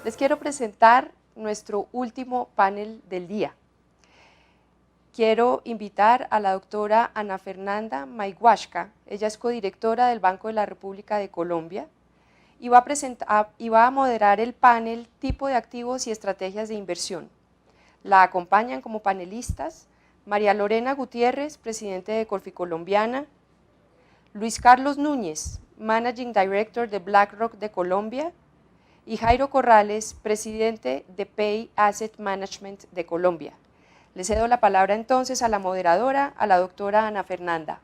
Les quiero presentar nuestro último panel del día. Quiero invitar a la doctora Ana Fernanda Maiguashka. Ella es codirectora del Banco de la República de Colombia y va a moderar el panel Tipo de activos y estrategias de inversión. La acompañan como panelistas María Lorena Gutiérrez, presidente de Colficolombiana, Luis Carlos Núñez, Managing Director de BlackRock de Colombia, y Jairo Corrales, presidente de Pay Asset Management de Colombia. Le cedo la palabra entonces a la moderadora, a la doctora Ana Fernanda.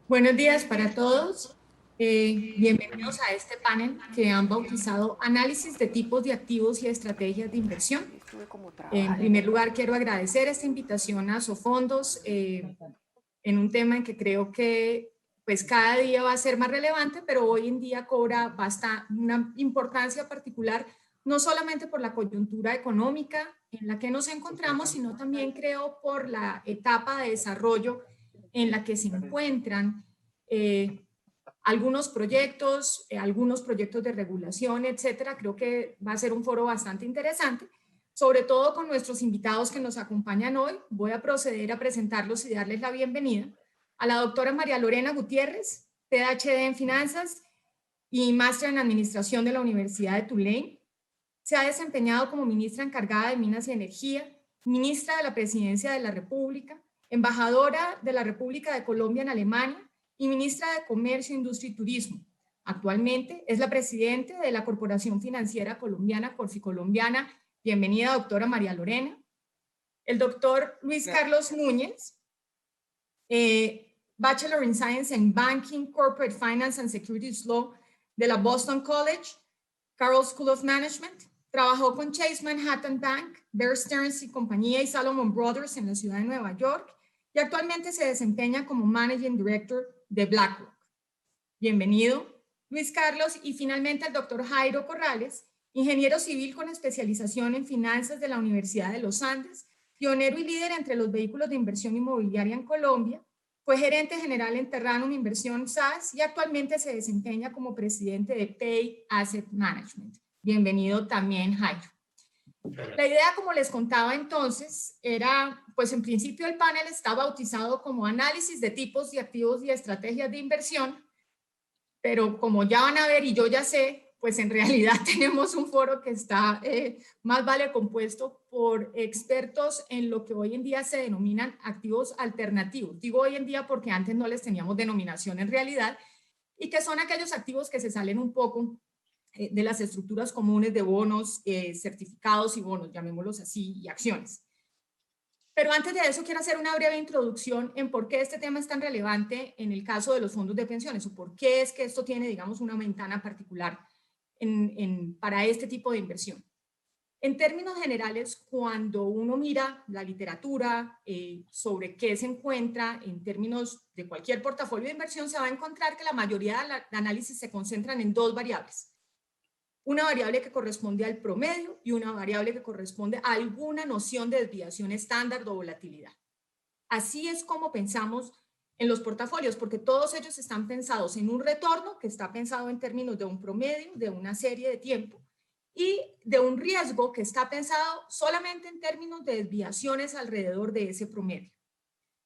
Buenos días para todos. Bienvenidos a este panel que han bautizado Análisis de tipos de activos y estrategias de inversión. En primer lugar, quiero agradecer esta invitación a Sofondos en un tema en que creo que pues cada día va a ser más relevante, pero hoy en día cobra una importancia particular, no solamente por la coyuntura económica en la que nos encontramos, sino también creo por la etapa de desarrollo en la que se encuentran algunos proyectos de regulación, etcétera. Creo que va a ser un foro bastante interesante, sobre todo con nuestros invitados que nos acompañan hoy. Voy a proceder a presentarlos y darles la bienvenida a la doctora María Lorena Gutiérrez, PhD en Finanzas y Máster en Administración de la Universidad de Tulane. Se ha desempeñado como ministra encargada de Minas y Energía, ministra de la Presidencia de la República, embajadora de la República de Colombia en Alemania y ministra de Comercio, Industria y Turismo. Actualmente es la presidenta de la Corporación Financiera Colombiana, Colficolombiana. Bienvenida, doctora María Lorena. El doctor Luis Carlos Núñez, Bachelor in Science in Banking, Corporate Finance and Securities Law de la Boston College, Carroll School of Management. Trabajó con Chase Manhattan Bank, Bear Stearns y compañía y Salomon Brothers en la ciudad de Nueva York y actualmente se desempeña como Managing Director de BlackRock. Bienvenido, Luis Carlos. Y finalmente el doctor Jairo Corrales, ingeniero civil con especialización en finanzas de la Universidad de los Andes, pionero y líder entre los vehículos de inversión inmobiliaria en Colombia, fue gerente general en Terranum Inversión SAS y actualmente se desempeña como presidente de Pay Asset Management. Bienvenido también, Jairo. La idea, como les contaba entonces, era, pues en principio el panel está bautizado como Análisis de tipos de activos y estrategias de inversión, pero como ya van a ver y yo ya sé, pues en realidad tenemos un foro que está más vale compuesto por expertos en lo que hoy en día se denominan activos alternativos. Digo hoy en día porque antes no les teníamos denominación en realidad, y que son aquellos activos que se salen un poco de las estructuras comunes de bonos, certificados y bonos, llamémoslos así, y acciones. Pero antes de eso quiero hacer una breve introducción en por qué este tema es tan relevante en el caso de los fondos de pensiones, o por qué es que esto tiene, digamos, una ventana particular para este tipo de inversión. En términos generales, cuando uno mira la literatura sobre qué se encuentra en términos de cualquier portafolio de inversión, se va a encontrar que la mayoría de análisis se concentran en dos variables. Una variable que corresponde al promedio y una variable que corresponde a alguna noción de desviación estándar o volatilidad. Así es como pensamos en los portafolios, porque todos ellos están pensados en un retorno que está pensado en términos de un promedio, de una serie de tiempo, y de un riesgo que está pensado solamente en términos de desviaciones alrededor de ese promedio.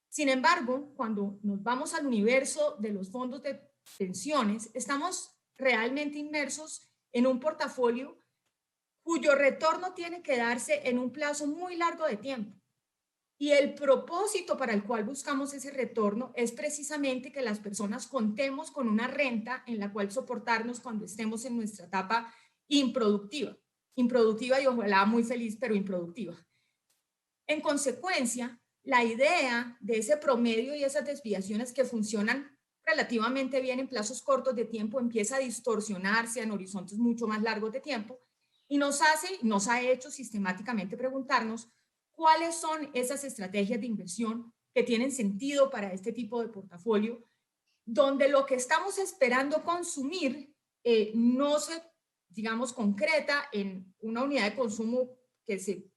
Sin embargo, cuando nos vamos al universo de los fondos de pensiones, estamos realmente inmersos en un portafolio cuyo retorno tiene que darse en un plazo muy largo de tiempo. Y el propósito para el cual buscamos ese retorno es precisamente que las personas contemos con una renta en la cual soportarnos cuando estemos en nuestra etapa improductiva. Improductiva y ojalá muy feliz, pero improductiva. En consecuencia, la idea de ese promedio y esas desviaciones que funcionan relativamente bien en plazos cortos de tiempo empieza a distorsionarse en horizontes mucho más largos de tiempo y nos ha hecho sistemáticamente preguntarnos cuáles son esas estrategias de inversión que tienen sentido para este tipo de portafolio, donde lo que estamos esperando consumir no se, digamos, concreta en una unidad de consumo que se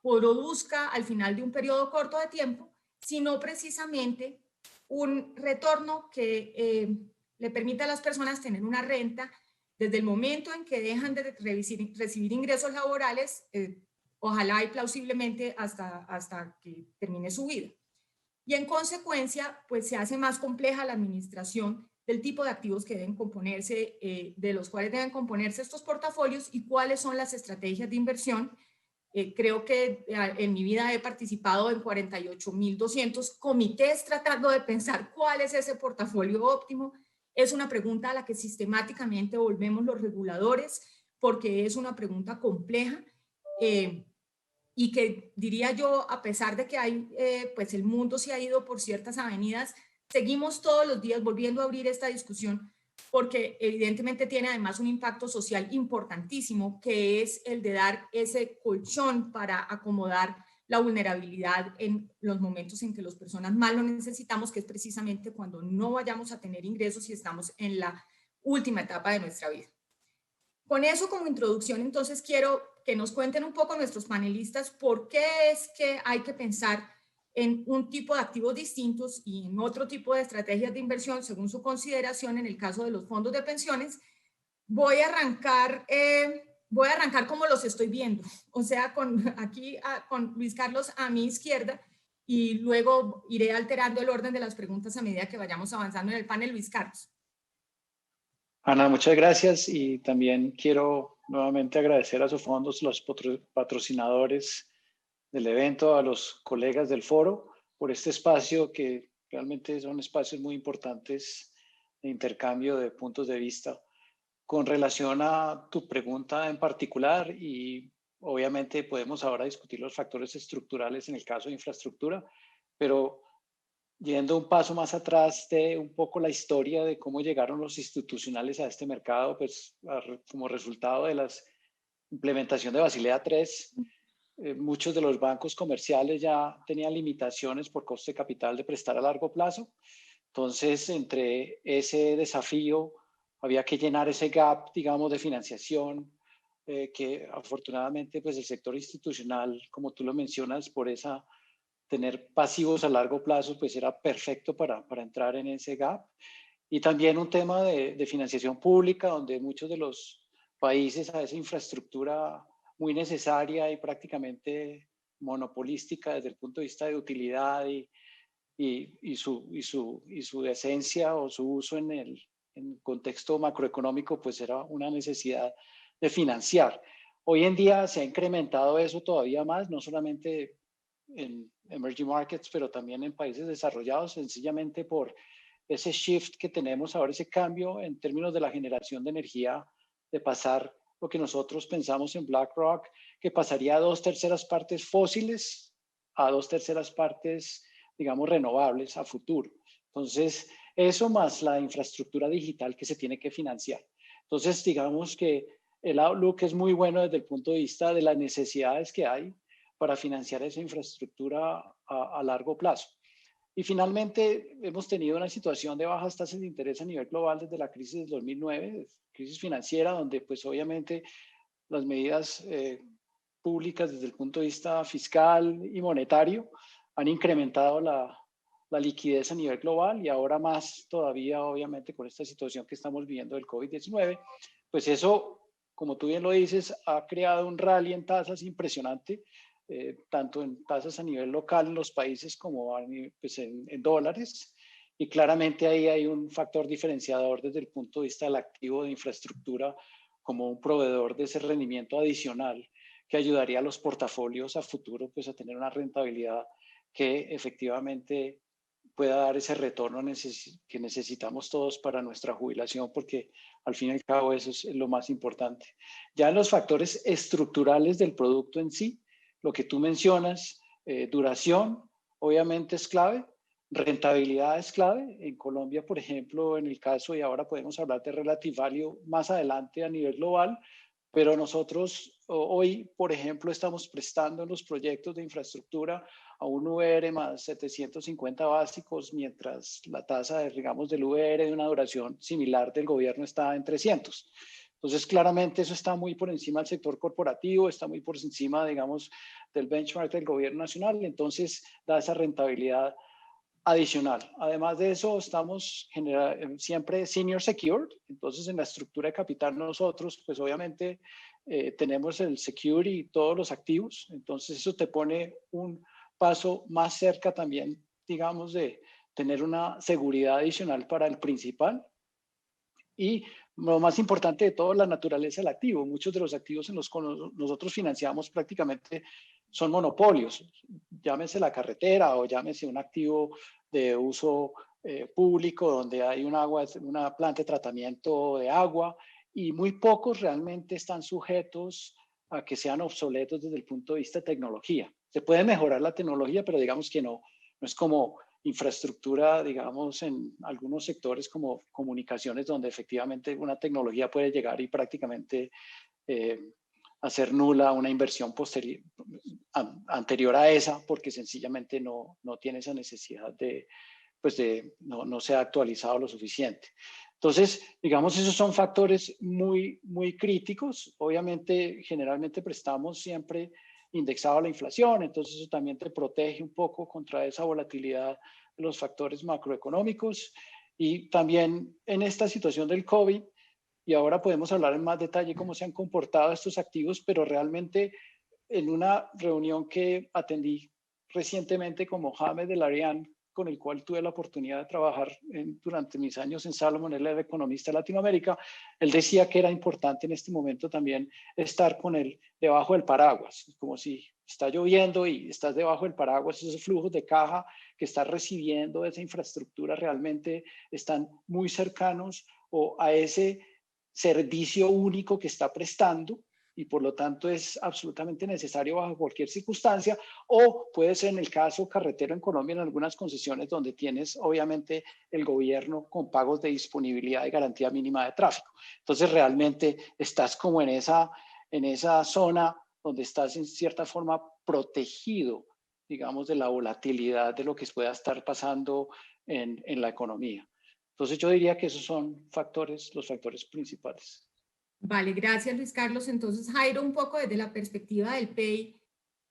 produzca al final de un periodo corto de tiempo, sino precisamente un retorno que le permita a las personas tener una renta Desde el momento en que dejan de recibir ingresos laborales, ojalá y plausiblemente hasta que termine su vida. Y en consecuencia, pues se hace más compleja la administración del tipo de activos que deben componerse, de los cuales deben componerse estos portafolios y cuáles son las estrategias de inversión. Creo que en mi vida he participado en 48.200 comités tratando de pensar cuál es ese portafolio óptimo. Es una pregunta a la que sistemáticamente volvemos los reguladores porque es una pregunta compleja y que diría yo, a pesar de que hay, pues el mundo se ha ido por ciertas avenidas, seguimos todos los días volviendo a abrir esta discusión porque evidentemente tiene además un impacto social importantísimo, que es el de dar ese colchón para acomodar la vulnerabilidad en los momentos en que las personas más lo necesitamos, que es precisamente cuando no vayamos a tener ingresos y estamos en la última etapa de nuestra vida. Con eso como introducción, entonces quiero que nos cuenten un poco nuestros panelistas por qué es que hay que pensar en un tipo de activos distintos y en otro tipo de estrategias de inversión según su consideración en el caso de los fondos de pensiones. Voy a arrancar como los estoy viendo, o sea, con Luis Carlos a mi izquierda y luego iré alterando el orden de las preguntas a medida que vayamos avanzando en el panel. Luis Carlos. Ana, muchas gracias y también quiero nuevamente agradecer a Sofondos, los patrocinadores del evento, a los colegas del foro por este espacio que realmente son espacios muy importantes de intercambio de puntos de vista. Con relación a tu pregunta en particular y obviamente podemos ahora discutir los factores estructurales en el caso de infraestructura, pero yendo un paso más atrás de un poco la historia de cómo llegaron los institucionales a este mercado, pues como resultado de la implementación de Basilea III, muchos de los bancos comerciales ya tenían limitaciones por coste de capital de prestar a largo plazo. Entonces, entre ese desafío, había que llenar ese gap, digamos, de financiación, que afortunadamente, pues el sector institucional, como tú lo mencionas, por esa tener pasivos a largo plazo, pues era perfecto para entrar en ese gap. Y también un tema de financiación pública, donde muchos de los países a esa infraestructura muy necesaria y prácticamente monopolística desde el punto de vista de utilidad y su esencia o su uso en el contexto macroeconómico, pues era una necesidad de financiar. Hoy en día se ha incrementado eso todavía más, no solamente en emerging markets, pero también en países desarrollados, sencillamente por ese shift que tenemos ahora, ese cambio en términos de la generación de energía, de pasar lo que nosotros pensamos en BlackRock, que pasaría a 2/3 partes fósiles a 2/3 partes, digamos, renovables a futuro. Entonces, eso más la infraestructura digital que se tiene que financiar. Entonces, digamos que el outlook es muy bueno desde el punto de vista de las necesidades que hay para financiar esa infraestructura a largo plazo. Y finalmente, hemos tenido una situación de bajas tasas de interés a nivel global desde la crisis del 2009, crisis financiera, donde pues obviamente las medidas públicas desde el punto de vista fiscal y monetario han incrementado la liquidez a nivel global y ahora más todavía, obviamente, con esta situación que estamos viviendo del COVID-19, pues eso, como tú bien lo dices, ha creado un rally en tasas impresionante, tanto en tasas a nivel local en los países como pues en dólares. Y claramente ahí hay un factor diferenciador desde el punto de vista del activo de infraestructura como un proveedor de ese rendimiento adicional que ayudaría a los portafolios a futuro pues a tener una rentabilidad que efectivamente pueda dar ese retorno que necesitamos todos para nuestra jubilación, porque al fin y al cabo eso es lo más importante. Ya en los factores estructurales del producto en sí, lo que tú mencionas, duración, obviamente es clave, rentabilidad es clave. En Colombia, por ejemplo, en el caso, y ahora podemos hablar de relative value más adelante a nivel global, pero nosotros hoy, por ejemplo, estamos prestando en los proyectos de infraestructura a un VR más 750 básicos, mientras la tasa, digamos, del VR de una duración similar del gobierno está en 300. Entonces, claramente eso está muy por encima del sector corporativo, está muy por encima, digamos, del benchmark del gobierno nacional. Entonces, da esa rentabilidad adicional. Además de eso, estamos siempre senior secured, entonces en la estructura de capital nosotros, pues obviamente tenemos el security y todos los activos, entonces eso te pone un paso más cerca también, digamos, de tener una seguridad adicional para el principal. Y lo más importante de todo, la naturaleza del activo. Muchos de los activos en los que nosotros financiamos prácticamente son monopolios, llámese la carretera o llámese un activo de uso público donde hay una planta de tratamiento de agua, y muy pocos realmente están sujetos a que sean obsoletos desde el punto de vista de tecnología. Se puede mejorar la tecnología, pero digamos que no es como infraestructura, digamos, en algunos sectores como comunicaciones, donde efectivamente una tecnología puede llegar y prácticamente hacer nula una inversión anterior a esa, porque sencillamente no tiene esa necesidad no se ha actualizado lo suficiente. Entonces, digamos, esos son factores muy, muy críticos. Obviamente, generalmente prestamos siempre indexado a la inflación, entonces eso también te protege un poco contra esa volatilidad de los factores macroeconómicos. Y también en esta situación del COVID, y ahora podemos hablar en más detalle cómo se han comportado estos activos, pero realmente en una reunión que atendí recientemente con Mohamed El Arian, con el cual tuve la oportunidad de trabajar durante mis años en Salomon, él era economista de Latinoamérica, él decía que era importante en este momento también estar con él debajo del paraguas, como si está lloviendo y estás debajo del paraguas, esos flujos de caja que estás recibiendo de esa infraestructura realmente están muy cercanos o a ese servicio único que está prestando, y por lo tanto es absolutamente necesario bajo cualquier circunstancia, o puede ser en el caso carretero en Colombia en algunas concesiones donde tienes obviamente el gobierno con pagos de disponibilidad y garantía mínima de tráfico. Entonces realmente estás como en esa zona donde estás en cierta forma protegido, digamos, de la volatilidad de lo que pueda estar pasando en la economía. Entonces yo diría que esos son los factores principales. Vale, gracias Luis Carlos. Entonces, Jairo, un poco desde la perspectiva del PEI,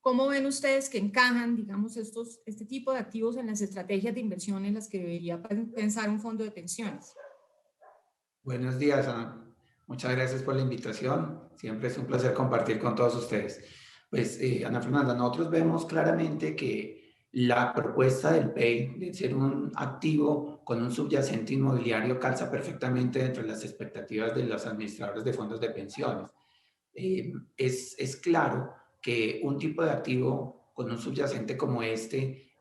¿cómo ven ustedes que encajan, digamos, este tipo de activos en las estrategias de inversión en las que debería pensar un fondo de pensiones? Buenos días, Ana. Muchas gracias por la invitación. Siempre es un placer compartir con todos ustedes. Pues, Ana Fernanda, nosotros vemos claramente que la propuesta del PEI de ser un activo con un subyacente inmobiliario calza perfectamente dentro de las expectativas de los administradores de fondos de pensiones. Es claro que un tipo de activo con un subyacente como este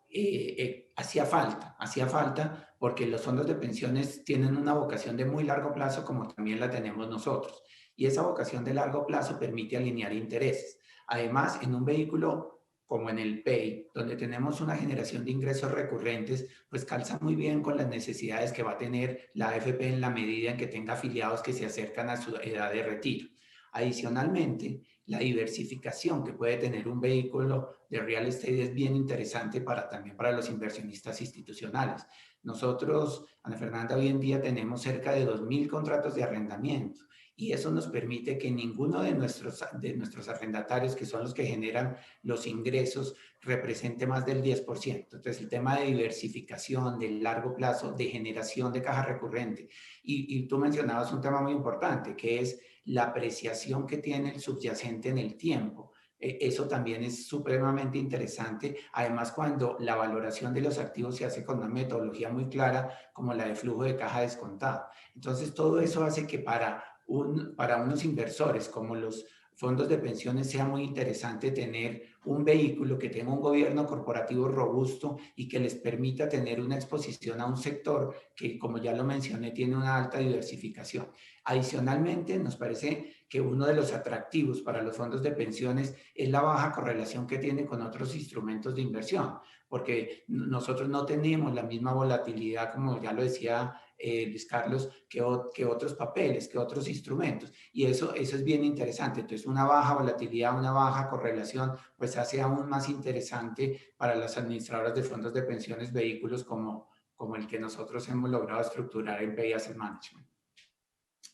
hacía falta porque los fondos de pensiones tienen una vocación de muy largo plazo como también la tenemos nosotros. Y esa vocación de largo plazo permite alinear intereses. Además, en un vehículo como en el PEI, donde tenemos una generación de ingresos recurrentes, pues calza muy bien con las necesidades que va a tener la AFP en la medida en que tenga afiliados que se acercan a su edad de retiro. Adicionalmente, la diversificación que puede tener un vehículo de real estate es bien interesante también para los inversionistas institucionales. Nosotros, Ana Fernanda, hoy en día tenemos cerca de 2.000 contratos de arrendamiento y eso nos permite que ninguno de nuestros arrendatarios, que son los que generan los ingresos, represente más del 10%. Entonces, el tema de diversificación, de largo plazo, de generación de caja recurrente. Y tú mencionabas un tema muy importante, que es la apreciación que tiene el subyacente en el tiempo. Eso también es supremamente interesante. Además, cuando la valoración de los activos se hace con una metodología muy clara, como la de flujo de caja descontado. Entonces, todo eso hace que para unos inversores como los fondos de pensiones sea muy interesante tener un vehículo que tenga un gobierno corporativo robusto y que les permita tener una exposición a un sector que, como ya lo mencioné, tiene una alta diversificación. Adicionalmente, nos parece que uno de los atractivos para los fondos de pensiones es la baja correlación que tiene con otros instrumentos de inversión, porque nosotros no tenemos la misma volatilidad, como ya lo decía Luis Carlos, que otros papeles, que otros instrumentos. Y eso es bien interesante. Entonces, una baja volatilidad, una baja correlación, pues hace aún más interesante para las administradoras de fondos de pensiones vehículos como el que nosotros hemos logrado estructurar en PEI Asset Management.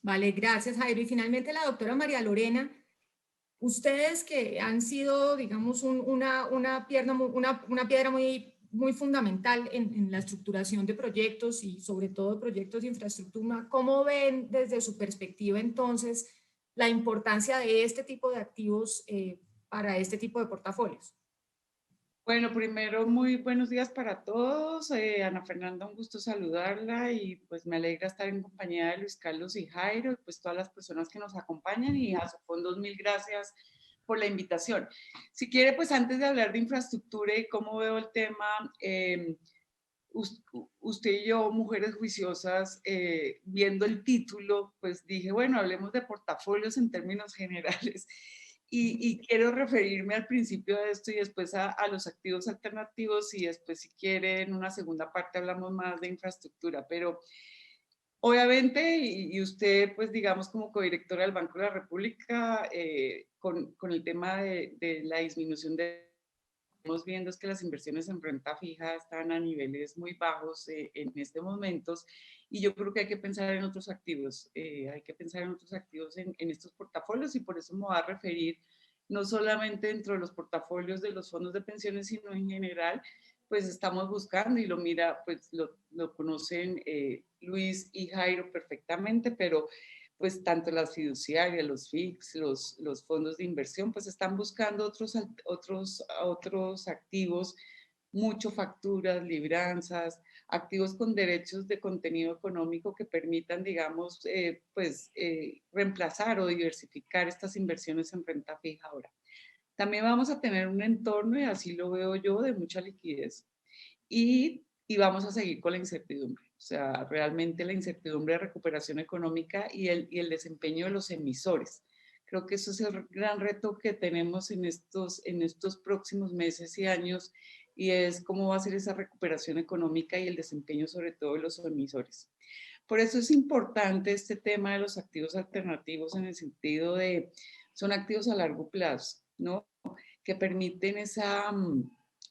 Vale, gracias Jairo. Y finalmente la doctora María Lorena, ustedes que han sido, digamos, una piedra muy muy fundamental en la estructuración de proyectos y sobre todo proyectos de infraestructura. ¿Cómo ven desde su perspectiva entonces la importancia de este tipo de activos para este tipo de portafolios? Bueno, primero, muy buenos días para todos. Ana Fernanda, un gusto saludarla y pues me alegra estar en compañía de Luis Carlos y Jairo y pues todas las personas que nos acompañan y a Sofondos, mil gracias por la invitación. Si quiere, pues antes de hablar de infraestructura y cómo veo el tema, usted y yo, mujeres juiciosas, viendo el título, pues dije, bueno, hablemos de portafolios en términos generales. Y quiero referirme al principio de esto y después a los activos alternativos y después, si quiere, en una segunda parte hablamos más de infraestructura. Pero obviamente, y usted, pues digamos, como codirectora del Banco de la República, con el tema de la disminución de... Estamos viendo es que las inversiones en renta fija están a niveles muy bajos en este momento y yo creo que hay que pensar en otros activos, hay que pensar en otros activos en estos portafolios y por eso me voy a referir no solamente dentro de los portafolios de los fondos de pensiones, sino en general, pues estamos buscando y lo mira, pues lo conocen Luis y Jairo perfectamente, pero pues tanto las fiduciarias, los FIX, los fondos de inversión, pues están buscando otros activos, mucho facturas, libranzas, activos con derechos de contenido económico que permitan, digamos, reemplazar o diversificar estas inversiones en renta fija ahora. También vamos a tener un entorno, y así lo veo yo, de mucha liquidez. Y vamos a seguir con la incertidumbre. O sea, realmente la incertidumbre de recuperación económica y el desempeño de los emisores. Creo que eso es el gran reto que tenemos en estos próximos meses y años y es cómo va a ser esa recuperación económica y el desempeño sobre todo de los emisores. Por eso es importante este tema de los activos alternativos en el sentido de, son activos a largo plazo, ¿no? Que permiten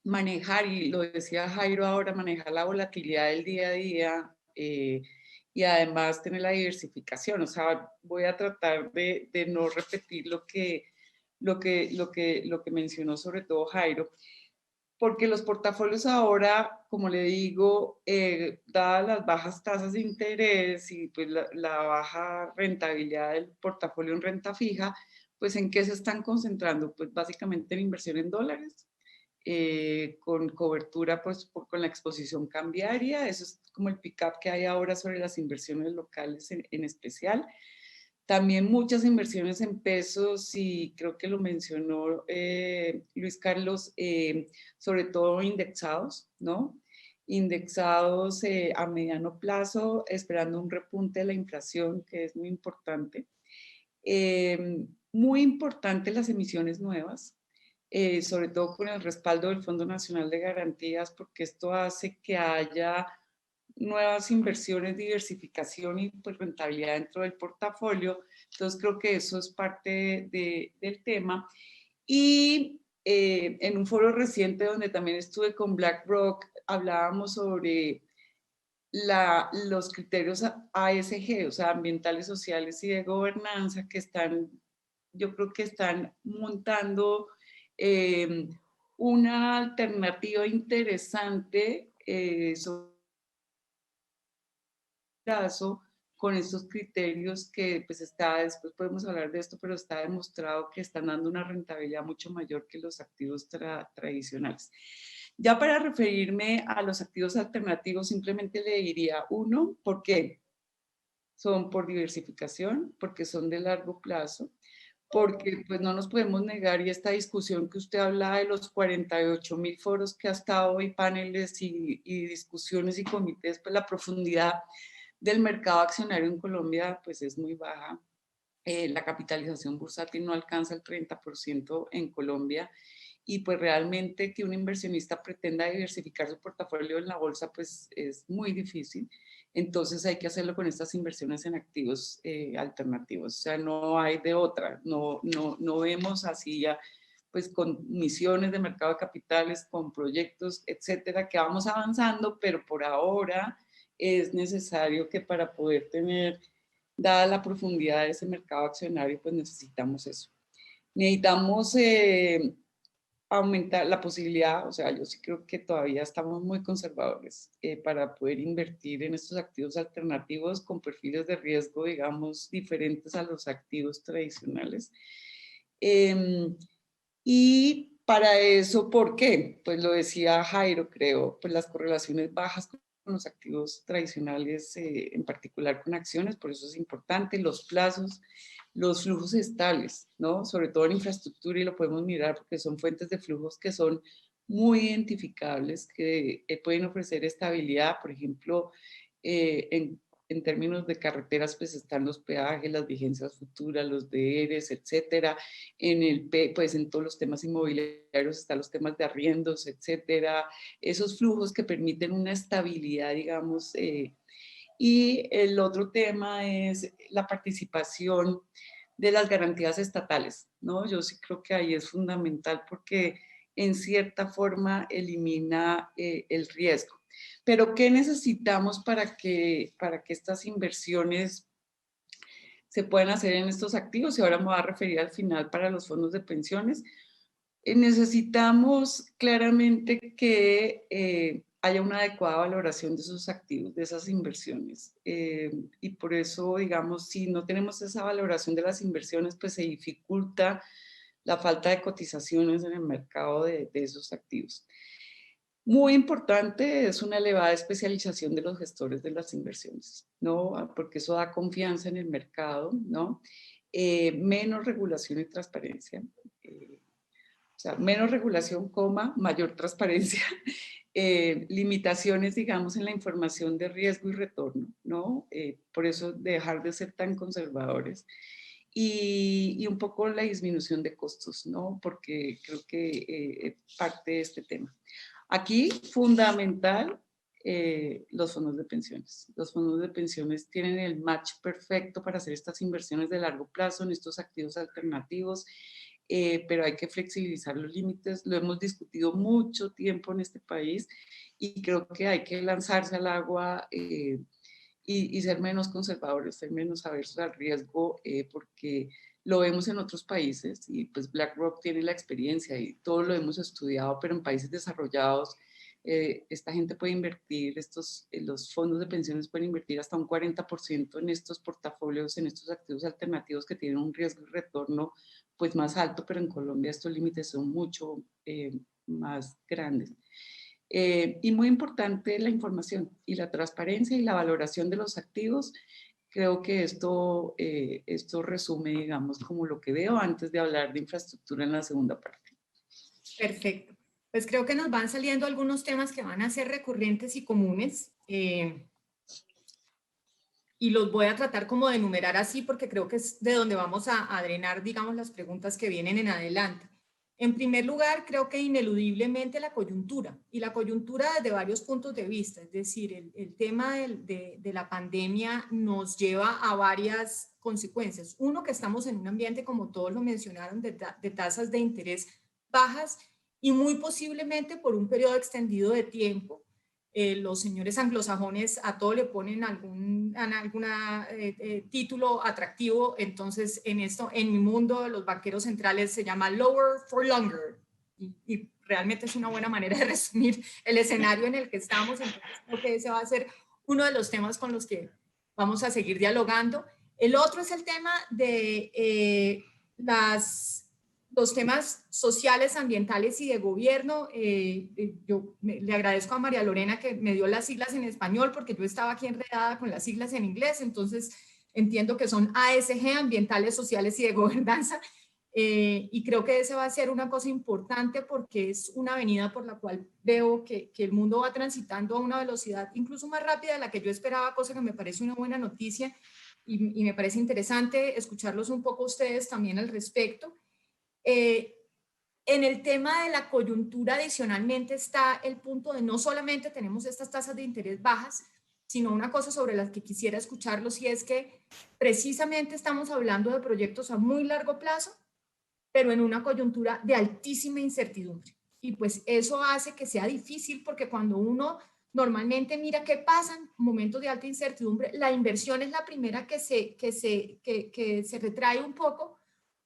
manejar, y lo decía Jairo ahora, manejar la volatilidad del día a día y además tener la diversificación. O sea, voy a tratar de no repetir lo que mencionó sobre todo Jairo, porque los portafolios ahora, como le digo, dadas las bajas tasas de interés y pues la baja rentabilidad del portafolio en renta fija, pues ¿en qué se están concentrando? Pues básicamente en inversión en dólares, con cobertura pues con la exposición cambiaria, eso es como el pick-up que hay ahora sobre las inversiones locales en especial. También muchas inversiones en pesos y creo que lo mencionó Luis Carlos, sobre todo indexados, ¿no? Indexados a mediano plazo, esperando un repunte de la inflación, que es muy importante. Muy importante las emisiones nuevas, sobre todo con el respaldo del Fondo Nacional de Garantías, porque esto hace que haya nuevas inversiones, diversificación y pues, rentabilidad dentro del portafolio. Entonces creo que eso es parte del tema. Y en un foro reciente donde también estuve con BlackRock, hablábamos sobre los criterios ASG, o sea, ambientales, sociales y de gobernanza, que están, yo creo que están montando una alternativa interesante sobre plazo con estos criterios que pues después podemos hablar de esto, pero está demostrado que están dando una rentabilidad mucho mayor que los activos tradicionales. Ya para referirme a los activos alternativos, simplemente le diría uno, ¿por qué? Son por diversificación, porque son de largo plazo, porque pues no nos podemos negar, y esta discusión que usted habla de los 48,000 foros que ha estado y paneles y discusiones y comités, pues la profundidad del mercado accionario en Colombia pues es muy baja. La capitalización bursátil no alcanza el 30% en Colombia y pues realmente que un inversionista pretenda diversificar su portafolio en la bolsa pues es muy difícil. Entonces hay que hacerlo con estas inversiones en activos alternativos. O sea, no hay de otra. No vemos así ya pues con misiones de mercado de capitales, con proyectos, etcétera, que vamos avanzando, pero por ahora es necesario que para poder tener, dada la profundidad de ese mercado accionario, pues necesitamos eso. Necesitamos aumentar la posibilidad, o sea, yo sí creo que todavía estamos muy conservadores para poder invertir en estos activos alternativos con perfiles de riesgo, digamos, diferentes a los activos tradicionales. Y para eso, ¿por qué? Pues lo decía Jairo, creo, pues las correlaciones bajas con los activos tradicionales, en particular con acciones, por eso es importante, los plazos, los flujos estables, ¿no? Sobre todo en infraestructura, y lo podemos mirar porque son fuentes de flujos que son muy identificables, que pueden ofrecer estabilidad. Por ejemplo, en términos de carreteras, pues están los peajes, las vigencias futuras, los DRs, etcétera. Pues en todos los temas inmobiliarios están los temas de arriendos, etcétera. Esos flujos que permiten una estabilidad, digamos. Y el otro tema es la participación de las garantías estatales, ¿no? Yo sí creo que ahí es fundamental porque en cierta forma elimina el riesgo. Pero ¿qué necesitamos para que estas inversiones se puedan hacer en estos activos? Y ahora me voy a referir al final para los fondos de pensiones. Necesitamos claramente que haya una adecuada valoración de esos activos, de esas inversiones. Y por eso, digamos, si no tenemos esa valoración de las inversiones, pues se dificulta la falta de cotizaciones en el mercado de esos activos. Muy importante es una elevada especialización de los gestores de las inversiones, ¿no? Porque eso da confianza en el mercado, ¿no? Menos regulación y transparencia. O sea, menos regulación, mayor transparencia. Limitaciones, digamos, en la información de riesgo y retorno, ¿no? Por eso dejar de ser tan conservadores. Y un poco la disminución de costos, ¿no? Porque creo que parte de este tema. Aquí, fundamental, los fondos de pensiones. Los fondos de pensiones tienen el match perfecto para hacer estas inversiones de largo plazo en estos activos alternativos, pero hay que flexibilizar los límites. Lo hemos discutido mucho tiempo en este país y creo que hay que lanzarse al agua y ser menos conservadores, ser menos aversos al riesgo, porque lo vemos en otros países y pues BlackRock tiene la experiencia y todo lo hemos estudiado, pero en países desarrollados esta gente puede invertir, los fondos de pensiones pueden invertir hasta un 40% en estos portafolios, en estos activos alternativos que tienen un riesgo y retorno pues más alto, pero en Colombia estos límites son mucho más grandes. Y muy importante la información y la transparencia y la valoración de los activos. Creo que esto resume, digamos, como lo que veo antes de hablar de infraestructura en la segunda parte. Perfecto. Pues creo que nos van saliendo algunos temas que van a ser recurrentes y comunes. Y los voy a tratar como de enumerar así porque creo que es de donde vamos a drenar, digamos, las preguntas que vienen en adelante. En primer lugar, creo que ineludiblemente la coyuntura, y la coyuntura desde varios puntos de vista, es decir, el tema de la pandemia nos lleva a varias consecuencias. Uno, que estamos en un ambiente, como todos lo mencionaron, de tasas de interés bajas y muy posiblemente por un periodo extendido de tiempo. Los señores anglosajones a todo le ponen algún título atractivo, entonces en mi mundo los banqueros centrales se llama lower for longer y realmente es una buena manera de resumir el escenario en el que estamos. Entonces creo que ese va a ser uno de los temas con los que vamos a seguir dialogando. El otro es el tema de los temas sociales, ambientales y de gobierno. Yo le agradezco a María Lorena que me dio las siglas en español porque yo estaba aquí enredada con las siglas en inglés, entonces entiendo que son ASG, ambientales, sociales y de gobernanza, y creo que ese va a ser una cosa importante porque es una avenida por la cual veo que el mundo va transitando a una velocidad incluso más rápida de la que yo esperaba, cosa que me parece una buena noticia y me parece interesante escucharlos un poco ustedes también al respecto. En el tema de la coyuntura adicionalmente está el punto de no solamente tenemos estas tasas de interés bajas, sino una cosa sobre la que quisiera escucharlos, y es que precisamente estamos hablando de proyectos a muy largo plazo, pero en una coyuntura de altísima incertidumbre. Y pues eso hace que sea difícil porque cuando uno normalmente mira qué pasa en momentos de alta incertidumbre, la inversión es la primera que se retrae un poco,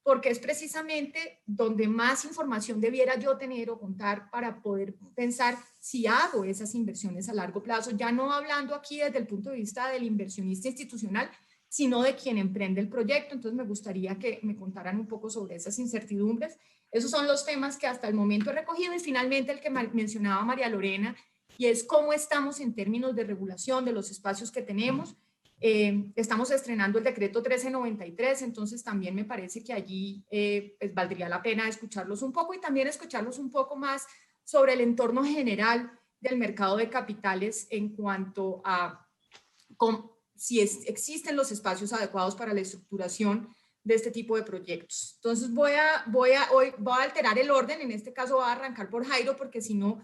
porque es precisamente donde más información debiera yo tener o contar para poder pensar si hago esas inversiones a largo plazo, ya no hablando aquí desde el punto de vista del inversionista institucional, sino de quien emprende el proyecto. Entonces me gustaría que me contaran un poco sobre esas incertidumbres. Esos son los temas que hasta el momento he recogido, y finalmente el que mencionaba María Lorena, y es cómo estamos en términos de regulación de los espacios que tenemos. Estamos estrenando el decreto 1393, entonces también me parece que allí pues valdría la pena escucharlos un poco, y también escucharlos un poco más sobre el entorno general del mercado de capitales en cuanto a si existen los espacios adecuados para la estructuración de este tipo de proyectos. Entonces voy a alterar el orden. En este caso voy a arrancar por Jairo, porque si no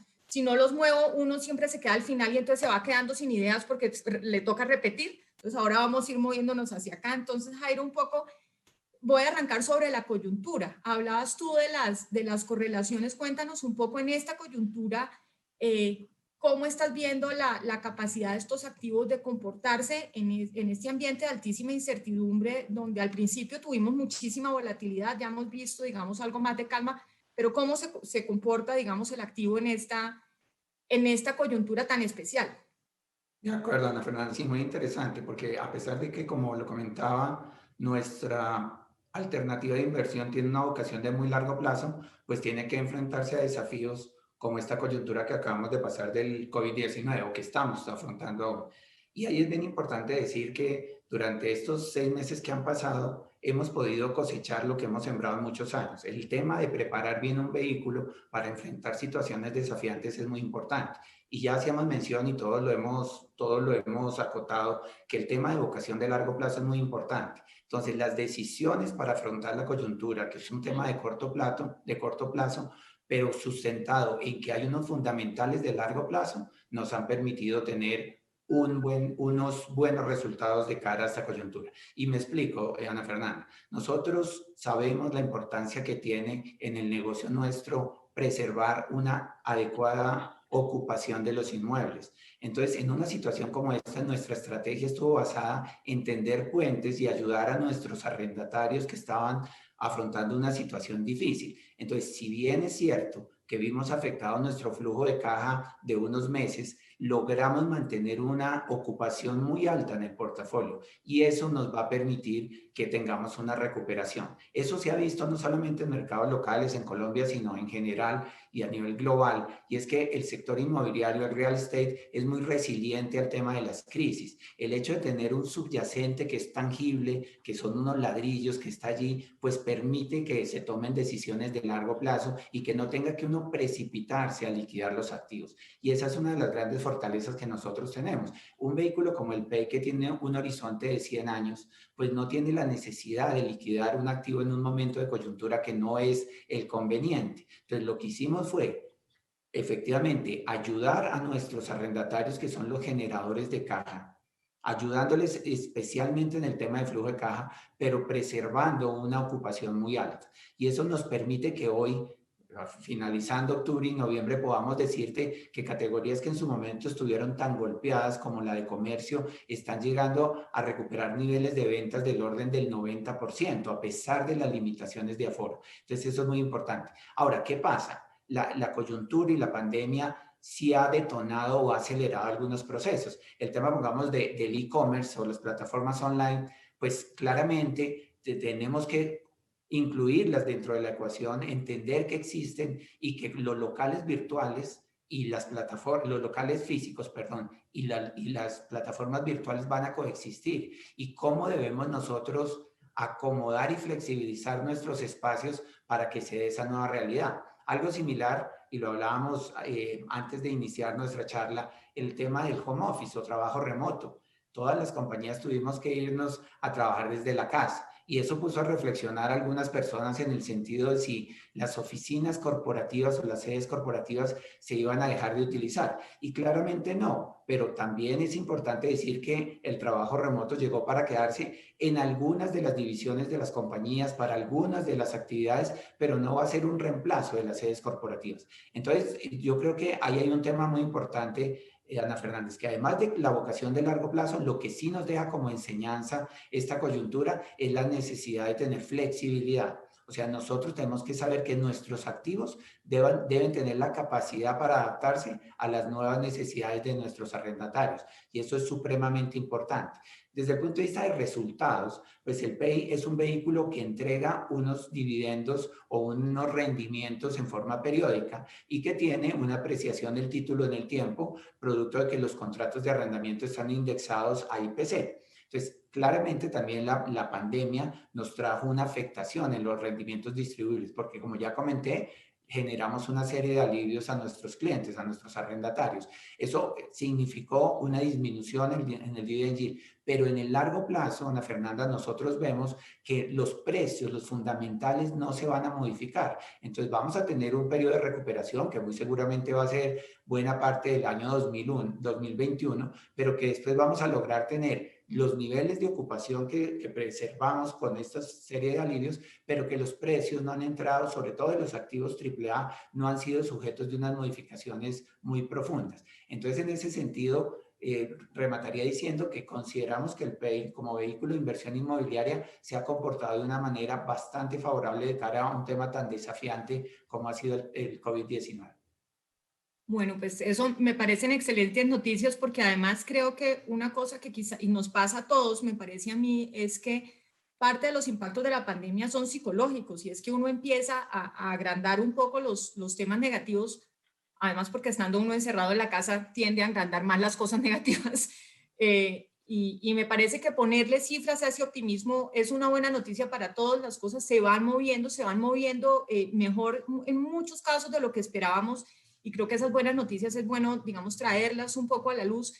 los muevo, uno siempre se queda al final y entonces se va quedando sin ideas porque le toca repetir. Entonces ahora vamos a ir moviéndonos hacia acá. Entonces, Jairo, un poco voy a arrancar sobre la coyuntura. Hablabas tú de las correlaciones. Cuéntanos un poco en esta coyuntura, cómo estás viendo la capacidad de estos activos de comportarse en este ambiente de altísima incertidumbre, donde al principio tuvimos muchísima volatilidad, ya hemos visto, digamos, algo más de calma, pero cómo se comporta, digamos, el activo en esta coyuntura tan especial. De acuerdo, Ana Fernanda, sí, muy interesante, porque a pesar de que, como lo comentaba, nuestra alternativa de inversión tiene una vocación de muy largo plazo, pues tiene que enfrentarse a desafíos como esta coyuntura que acabamos de pasar del COVID-19 o que estamos afrontando ahora. Y ahí es bien importante decir que durante estos 6 meses que han pasado, hemos podido cosechar lo que hemos sembrado en muchos años. El tema de preparar bien un vehículo para enfrentar situaciones desafiantes es muy importante. Y ya hacíamos mención y todos lo hemos acotado, que el tema de vocación de largo plazo es muy importante. Entonces, las decisiones para afrontar la coyuntura, que es un tema de corto plazo, pero sustentado en que hay unos fundamentales de largo plazo, nos han permitido tener unos buenos resultados de cara a esta coyuntura. Y me explico, Ana Fernanda. Nosotros sabemos la importancia que tiene en el negocio nuestro preservar una adecuada ocupación de los inmuebles. Entonces, en una situación como esta, nuestra estrategia estuvo basada en tender puentes y ayudar a nuestros arrendatarios que estaban afrontando una situación difícil. Entonces, si bien es cierto que vimos afectado nuestro flujo de caja de unos meses, logramos mantener una ocupación muy alta en el portafolio y eso nos va a permitir que tengamos una recuperación. Eso se ha visto no solamente en mercados locales en Colombia, sino en general y a nivel global, y es que el sector inmobiliario, el real estate, es muy resiliente al tema de las crisis. El hecho de tener un subyacente que es tangible, que son unos ladrillos que está allí, pues permite que se tomen decisiones de largo plazo y que no tenga que uno precipitarse a liquidar los activos. Y esa es una de las grandes fortalezas que nosotros tenemos. Un vehículo como el PEI, que tiene un horizonte de 100 años, pues no tiene la necesidad de liquidar un activo en un momento de coyuntura que no es el conveniente. Entonces, lo que hicimos fue, efectivamente, ayudar a nuestros arrendatarios, que son los generadores de caja, ayudándoles especialmente en el tema de flujo de caja, pero preservando una ocupación muy alta. Y eso nos permite que hoy, finalizando octubre y noviembre, podamos decirte que categorías que en su momento estuvieron tan golpeadas como la de comercio están llegando a recuperar niveles de ventas del orden del 90%, a pesar de las limitaciones de aforo. Entonces, eso es muy importante. Ahora, ¿qué pasa? La coyuntura y la pandemia sí ha detonado o ha acelerado algunos procesos. El tema, pongamos, del e-commerce o las plataformas online, pues claramente tenemos que incluirlas dentro de la ecuación, entender que existen y que los locales virtuales y las plataformas, los locales físicos, perdón, y las plataformas virtuales van a coexistir. Y cómo debemos nosotros acomodar y flexibilizar nuestros espacios para que se dé esa nueva realidad. Algo similar, y lo hablábamos antes de iniciar nuestra charla, el tema del home office o trabajo remoto. Todas las compañías tuvimos que irnos a trabajar desde la casa. Y eso puso a reflexionar a algunas personas en el sentido de si las oficinas corporativas o las sedes corporativas se iban a dejar de utilizar. Y claramente no, pero también es importante decir que el trabajo remoto llegó para quedarse en algunas de las divisiones de las compañías, para algunas de las actividades, pero no va a ser un reemplazo de las sedes corporativas. Entonces, yo creo que ahí hay un tema muy importante, Ana Fernández, que además de la vocación de largo plazo, lo que sí nos deja como enseñanza esta coyuntura es la necesidad de tener flexibilidad. O sea, nosotros tenemos que saber que nuestros activos deben tener la capacidad para adaptarse a las nuevas necesidades de nuestros arrendatarios. Y eso es supremamente importante. Desde el punto de vista de resultados, pues el PEI es un vehículo que entrega unos dividendos o unos rendimientos en forma periódica y que tiene una apreciación del título en el tiempo, producto de que los contratos de arrendamiento están indexados a IPC. Entonces, claramente también la pandemia nos trajo una afectación en los rendimientos distribuibles, porque como ya comenté, generamos una serie de alivios a nuestros clientes, a nuestros arrendatarios. Eso significó una disminución en el dividend yield, pero en el largo plazo, Ana Fernanda, nosotros vemos que los precios, los fundamentales no se van a modificar. Entonces vamos a tener un periodo de recuperación que muy seguramente va a ser buena parte del año 2021, pero que después vamos a lograr tener los niveles de ocupación que preservamos con esta serie de alivios, pero que los precios no han entrado, sobre todo de los activos AAA, no han sido sujetos de unas modificaciones muy profundas. Entonces, en ese sentido, remataría diciendo que consideramos que el PEI como vehículo de inversión inmobiliaria se ha comportado de una manera bastante favorable de cara a un tema tan desafiante como ha sido el COVID-19. Bueno, pues eso me parecen excelentes noticias porque además creo que una cosa que quizá, y nos pasa a todos, me parece a mí, es que parte de los impactos de la pandemia son psicológicos y es que uno empieza a agrandar un poco los temas negativos, además porque estando uno encerrado en la casa tiende a agrandar más las cosas negativas. Y me parece que ponerle cifras a ese optimismo es una buena noticia para todos. Las cosas se van moviendo mejor en muchos casos de lo que esperábamos. Y creo que esas buenas noticias es bueno, digamos, traerlas un poco a la luz.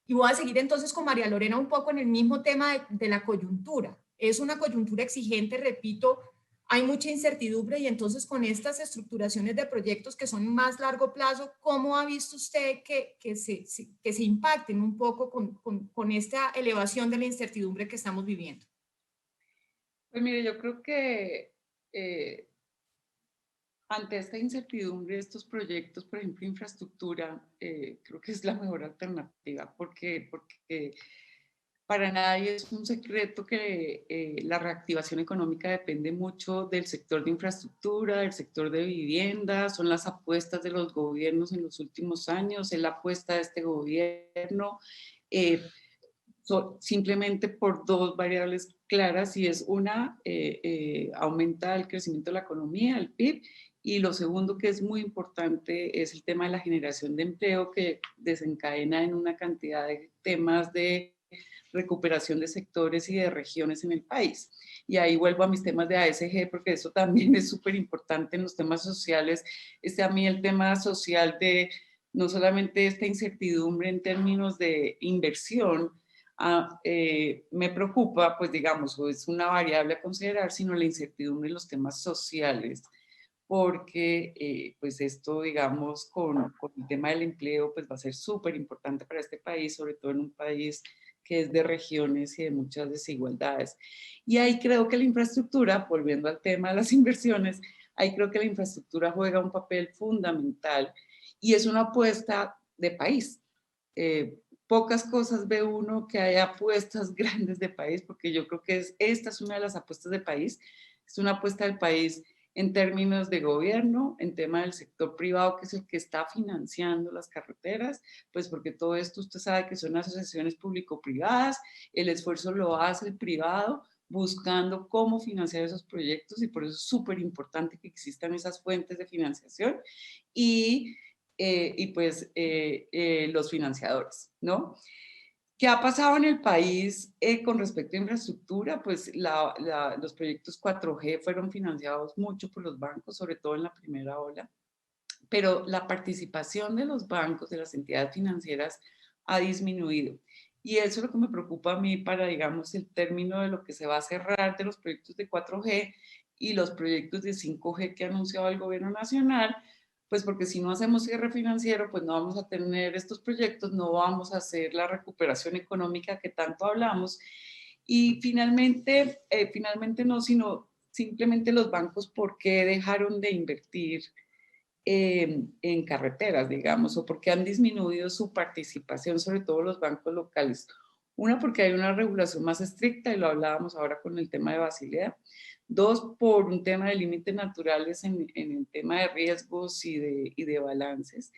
Y voy a seguir entonces con María Lorena un poco en el mismo tema de la coyuntura. Es una coyuntura exigente, repito, hay mucha incertidumbre y entonces con estas estructuraciones de proyectos que son más largo plazo, ¿cómo ha visto usted que se impacten un poco con esta elevación de la incertidumbre que estamos viviendo? Pues mire, yo creo que ante esta incertidumbre, estos proyectos, por ejemplo, infraestructura, creo que es la mejor alternativa, porque para nadie es un secreto que la reactivación económica depende mucho del sector de infraestructura, del sector de vivienda, son las apuestas de los gobiernos en los últimos años, es la apuesta de este gobierno, simplemente por dos variables claras, y es una, aumenta el crecimiento de la economía, el PIB, y lo segundo que es muy importante es el tema de la generación de empleo que desencadena en una cantidad de temas de recuperación de sectores y de regiones en el país. Y ahí vuelvo a mis temas de ASG, porque eso también es súper importante en los temas sociales. A mí el tema social de no solamente esta incertidumbre en términos de inversión, me preocupa, pues digamos, o es una variable a considerar, sino la incertidumbre en los temas sociales, porque pues esto, digamos, con el tema del empleo, pues va a ser súper importante para este país, sobre todo en un país que es de regiones y de muchas desigualdades. Y ahí creo que la infraestructura, volviendo al tema de las inversiones, ahí creo que la infraestructura juega un papel fundamental y es una apuesta de país. Pocas cosas ve uno que haya apuestas grandes de país, porque yo creo que esta es una de las apuestas de país, es una apuesta del país en términos de gobierno, en tema del sector privado, que es el que está financiando las carreteras, pues porque todo esto usted sabe que son asociaciones público-privadas, el esfuerzo lo hace el privado, buscando cómo financiar esos proyectos y por eso es súper importante que existan esas fuentes de financiación y pues los financiadores, ¿no? ¿Qué ha pasado en el país con respecto a infraestructura? Pues los proyectos 4G fueron financiados mucho por los bancos, sobre todo en la primera ola, pero la participación de los bancos, de las entidades financieras, ha disminuido. Y eso es lo que me preocupa a mí para, digamos, el término de lo que se va a cerrar de los proyectos de 4G y los proyectos de 5G que ha anunciado el gobierno nacional, pues porque si no hacemos cierre financiero, pues no vamos a tener estos proyectos, no vamos a hacer la recuperación económica que tanto hablamos. Y finalmente no, sino simplemente los bancos, ¿por qué dejaron de invertir en carreteras, digamos, o porque han disminuido su participación, sobre todo los bancos locales? Una, porque hay una regulación más estricta, y lo hablábamos ahora con el tema de Basilea. 2, por un tema de límites naturales en el tema de riesgos y de balances,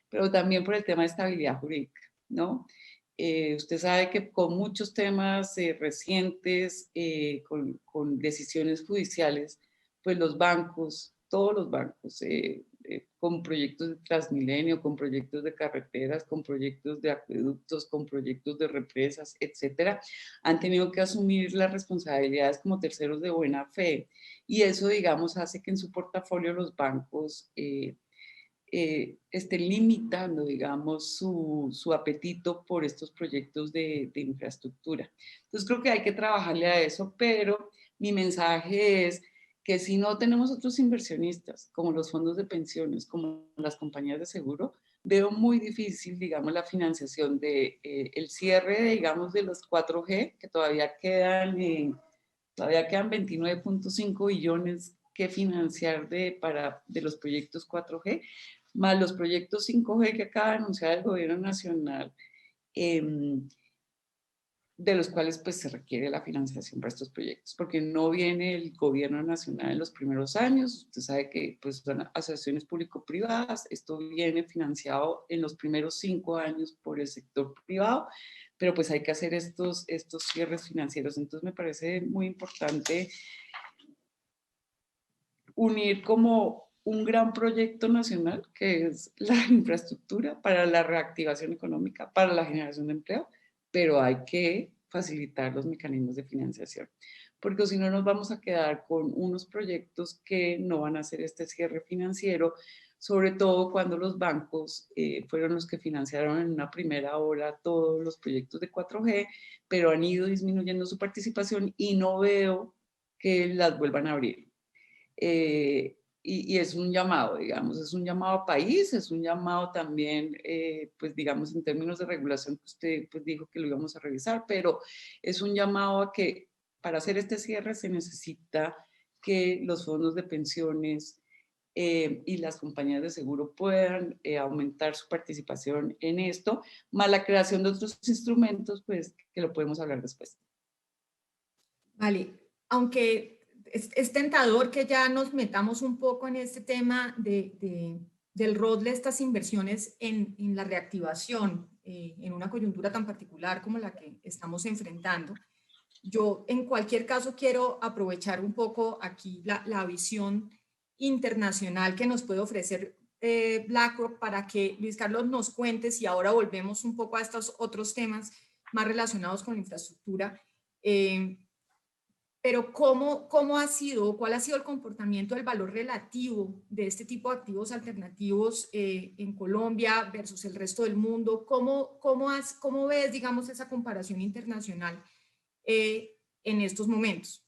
pero también por el tema de estabilidad jurídica, ¿no? Usted sabe que con muchos temas recientes, con decisiones judiciales, pues los bancos, todos los bancos, con proyectos de Transmilenio, con proyectos de carreteras, con proyectos de acueductos, con proyectos de represas, etcétera, han tenido que asumir las responsabilidades como terceros de buena fe. Y eso, digamos, hace que en su portafolio los bancos estén limitando, digamos, su apetito por estos proyectos de infraestructura. Entonces creo que hay que trabajarle a eso, pero mi mensaje es que si no tenemos otros inversionistas, como los fondos de pensiones, como las compañías de seguro, veo muy difícil, digamos, la financiación de el cierre, digamos, de los 4G, que todavía quedan 29.5 billones que financiar de los proyectos 4G, más los proyectos 5G que acaba de anunciar el gobierno nacional, de los cuales pues se requiere la financiación para estos proyectos, porque no viene el gobierno nacional en los primeros años. Usted sabe que pues son asociaciones público-privadas, esto viene financiado en los primeros 5 años por el sector privado, pero pues hay que hacer estos cierres financieros. Entonces me parece muy importante unir como un gran proyecto nacional, que es la infraestructura para la reactivación económica, para la generación de empleo, pero hay que facilitar los mecanismos de financiación, porque si no nos vamos a quedar con unos proyectos que no van a hacer este cierre financiero, sobre todo cuando los bancos fueron los que financiaron en una primera hora todos los proyectos de 4G, pero han ido disminuyendo su participación y no veo que las vuelvan a abrir. Y es un llamado, digamos, es un llamado a país, es un llamado también, pues digamos, en términos de regulación que usted pues dijo que lo íbamos a revisar, pero es un llamado a que para hacer este cierre se necesita que los fondos de pensiones y las compañías de seguro puedan aumentar su participación en esto, más la creación de otros instrumentos, pues que lo podemos hablar después. Vale, aunque es tentador que ya nos metamos un poco en este tema del rol de estas inversiones en la reactivación, en una coyuntura tan particular como la que estamos enfrentando. Yo, en cualquier caso, quiero aprovechar un poco aquí la visión internacional que nos puede ofrecer BlackRock para que Luis Carlos nos cuente, si ahora volvemos un poco a estos otros temas más relacionados con la infraestructura, pero ¿cómo ha sido, cuál ha sido el comportamiento del valor relativo de este tipo de activos alternativos en Colombia versus el resto del mundo? ¿Cómo ves, digamos, esa comparación internacional en estos momentos?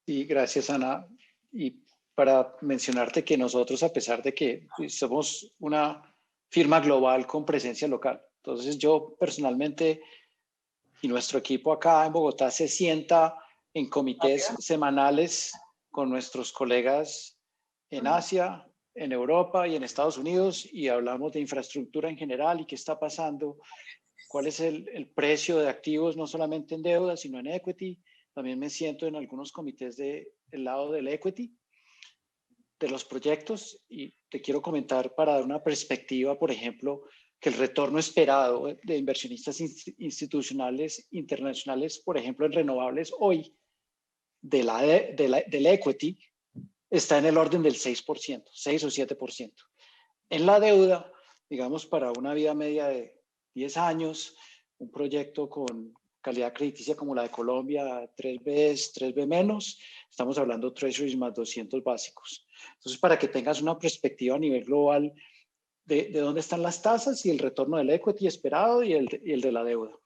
Sí, gracias, Ana. Y para mencionarte que nosotros, a pesar de que somos una firma global con presencia local, entonces yo personalmente y nuestro equipo acá en Bogotá se sienta en comités semanales con nuestros colegas en Asia, en Europa y en Estados Unidos y hablamos de infraestructura en general y qué está pasando, cuál es el precio de activos, no solamente en deuda, sino en equity. También me siento en algunos comités del lado del equity, de los proyectos, y te quiero comentar para dar una perspectiva, por ejemplo, que el retorno esperado de inversionistas institucionales internacionales, por ejemplo, en renovables hoy, del equity, está en el orden del 6%, 6 o 7%. En la deuda, digamos, para una vida media de 10 años, un proyecto con calidad crediticia como la de Colombia, 3B, 3B menos, estamos hablando treasuries más 200 básicos. Entonces, para que tengas una perspectiva a nivel global de dónde están las tasas y el retorno del equity esperado y el de la deuda.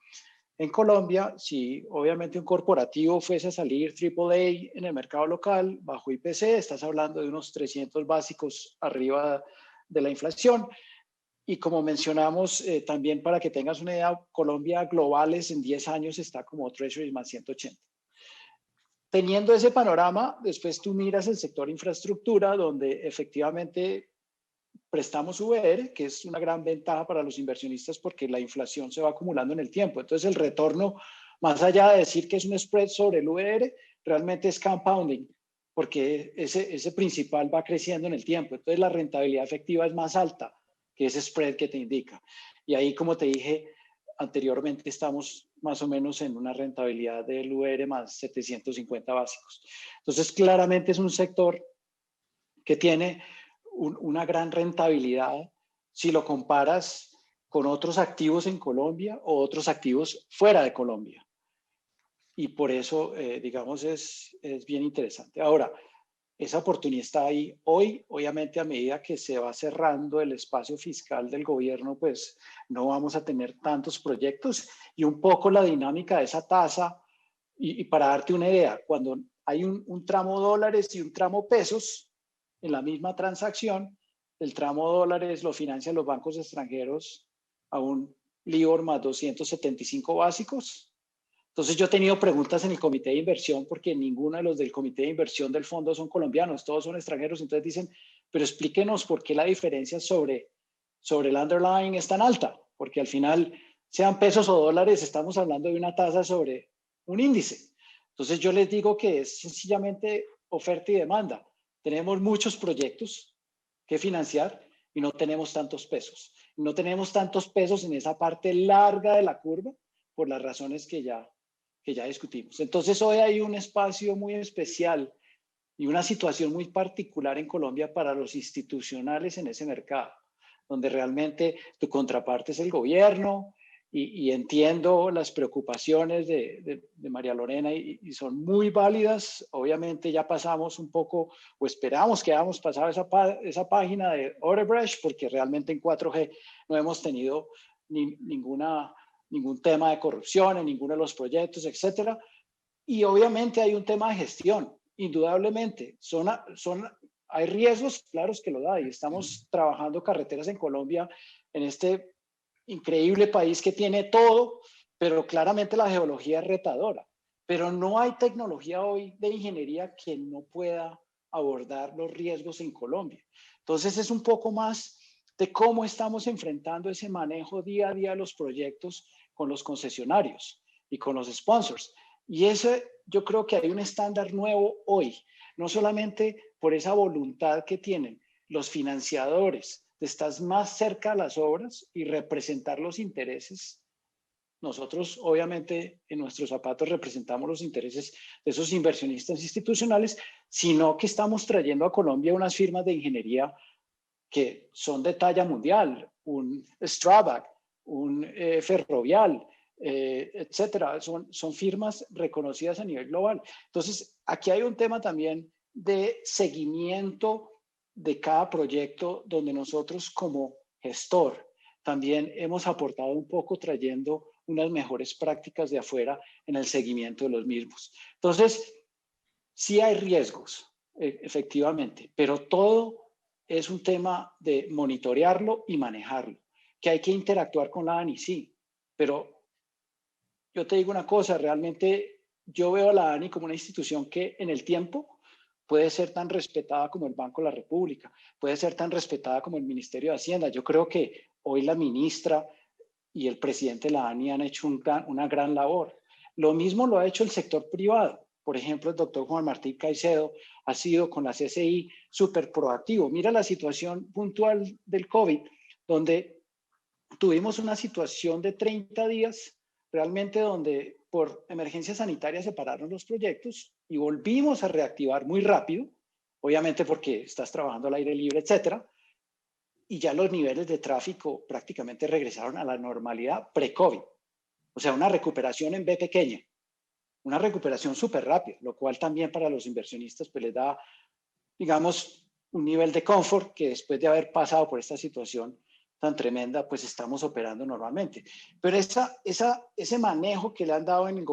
En Colombia, si obviamente un corporativo fuese a salir AAA en el mercado local bajo IPC, estás hablando de unos 300 básicos arriba de la inflación. Y como mencionamos, también para que tengas una idea, Colombia globales en 10 años está como Treasury más 180. Teniendo ese panorama, después tú miras el sector infraestructura, donde efectivamente prestamos VR, que es una gran ventaja para los inversionistas porque la inflación se va acumulando en el tiempo. Entonces el retorno Más allá de decir que es un spread sobre el VR, realmente es compounding, porque ese principal va creciendo en el tiempo. Entonces la rentabilidad efectiva es más alta que ese spread que te indica. Y ahí, como te dije anteriormente, estamos más o menos en una rentabilidad del UR más 750 básicos. Entonces, claramente es un sector que tiene una gran rentabilidad si lo comparas con otros activos en Colombia o otros activos fuera de Colombia. Y por eso, digamos, es bien interesante. Ahora, esa oportunidad está ahí hoy. Obviamente, a medida que se va cerrando el espacio fiscal del gobierno, pues no vamos a tener tantos proyectos, y un poco la dinámica de esa tasa. Y para darte una idea, cuando hay un tramo dólares y un tramo pesos en la misma transacción, el tramo dólares lo financian los bancos extranjeros a un LIBOR más 275 básicos. Entonces yo he tenido preguntas en el comité de inversión, porque ninguno de los del comité de inversión del fondo son colombianos, todos son extranjeros. Entonces dicen, pero explíquenos por qué la diferencia sobre el underlying es tan alta, porque al final, sean pesos o dólares, estamos hablando de una tasa sobre un índice. Entonces yo les digo que es sencillamente oferta y demanda. Tenemos muchos proyectos que financiar y no tenemos tantos pesos. No tenemos tantos pesos en esa parte larga de la curva por las razones que ya discutimos. Entonces hoy hay un espacio muy especial y una situación muy particular en Colombia para los institucionales en ese mercado, donde realmente tu contraparte es el gobierno, y entiendo las preocupaciones de María Lorena y son muy válidas. Obviamente ya pasamos un poco, o esperamos que hayamos pasado esa página de Odebrecht, porque realmente en 4G no hemos tenido ningún tema de corrupción en ninguno de los proyectos, etcétera. Y obviamente hay un tema de gestión, indudablemente. Hay riesgos, claros que lo da, y estamos trabajando carreteras en Colombia, en este increíble país que tiene todo, pero claramente la geología es retadora. Pero no hay tecnología hoy de ingeniería que no pueda abordar los riesgos en Colombia. Entonces es un poco más de cómo estamos enfrentando ese manejo día a día de los proyectos con los concesionarios y con los sponsors. Y yo creo que hay un estándar nuevo hoy, no solamente por esa voluntad que tienen los financiadores de estar más cerca a las obras y representar los intereses. Nosotros, obviamente, en nuestros zapatos representamos los intereses de esos inversionistas institucionales, sino que estamos trayendo a Colombia unas firmas de ingeniería que son de talla mundial, un Strabag, un Ferrovial, etcétera. Son firmas reconocidas a nivel global. Entonces, aquí hay un tema también de seguimiento de cada proyecto, donde nosotros como gestor también hemos aportado un poco, trayendo unas mejores prácticas de afuera en el seguimiento de los mismos. Entonces, sí hay riesgos, efectivamente, pero todo es un tema de monitorearlo y manejarlo. Que hay que interactuar con la ANI, sí, pero yo te digo una cosa, realmente yo veo a la ANI como una institución que en el tiempo puede ser tan respetada como el Banco de la República, puede ser tan respetada como el Ministerio de Hacienda. Yo creo que hoy la ministra y el presidente de la ANI han hecho una gran labor. Lo mismo lo ha hecho el sector privado. Por ejemplo, el doctor Juan Martín Caicedo ha sido con la CCI súper proactivo. Mira la situación puntual del COVID, donde tuvimos una situación de 30 días, realmente donde por emergencia sanitaria se pararon los proyectos y volvimos a reactivar muy rápido, obviamente porque estás trabajando al aire libre, etcétera, y ya los niveles de tráfico prácticamente regresaron a la normalidad pre-COVID. O sea, una recuperación en B pequeña, una recuperación súper rápida, lo cual también para los inversionistas pues les da, digamos, un nivel de confort, que después de haber pasado por esta situación tan tremenda, pues estamos operando normalmente. Pero ese manejo que le han dado en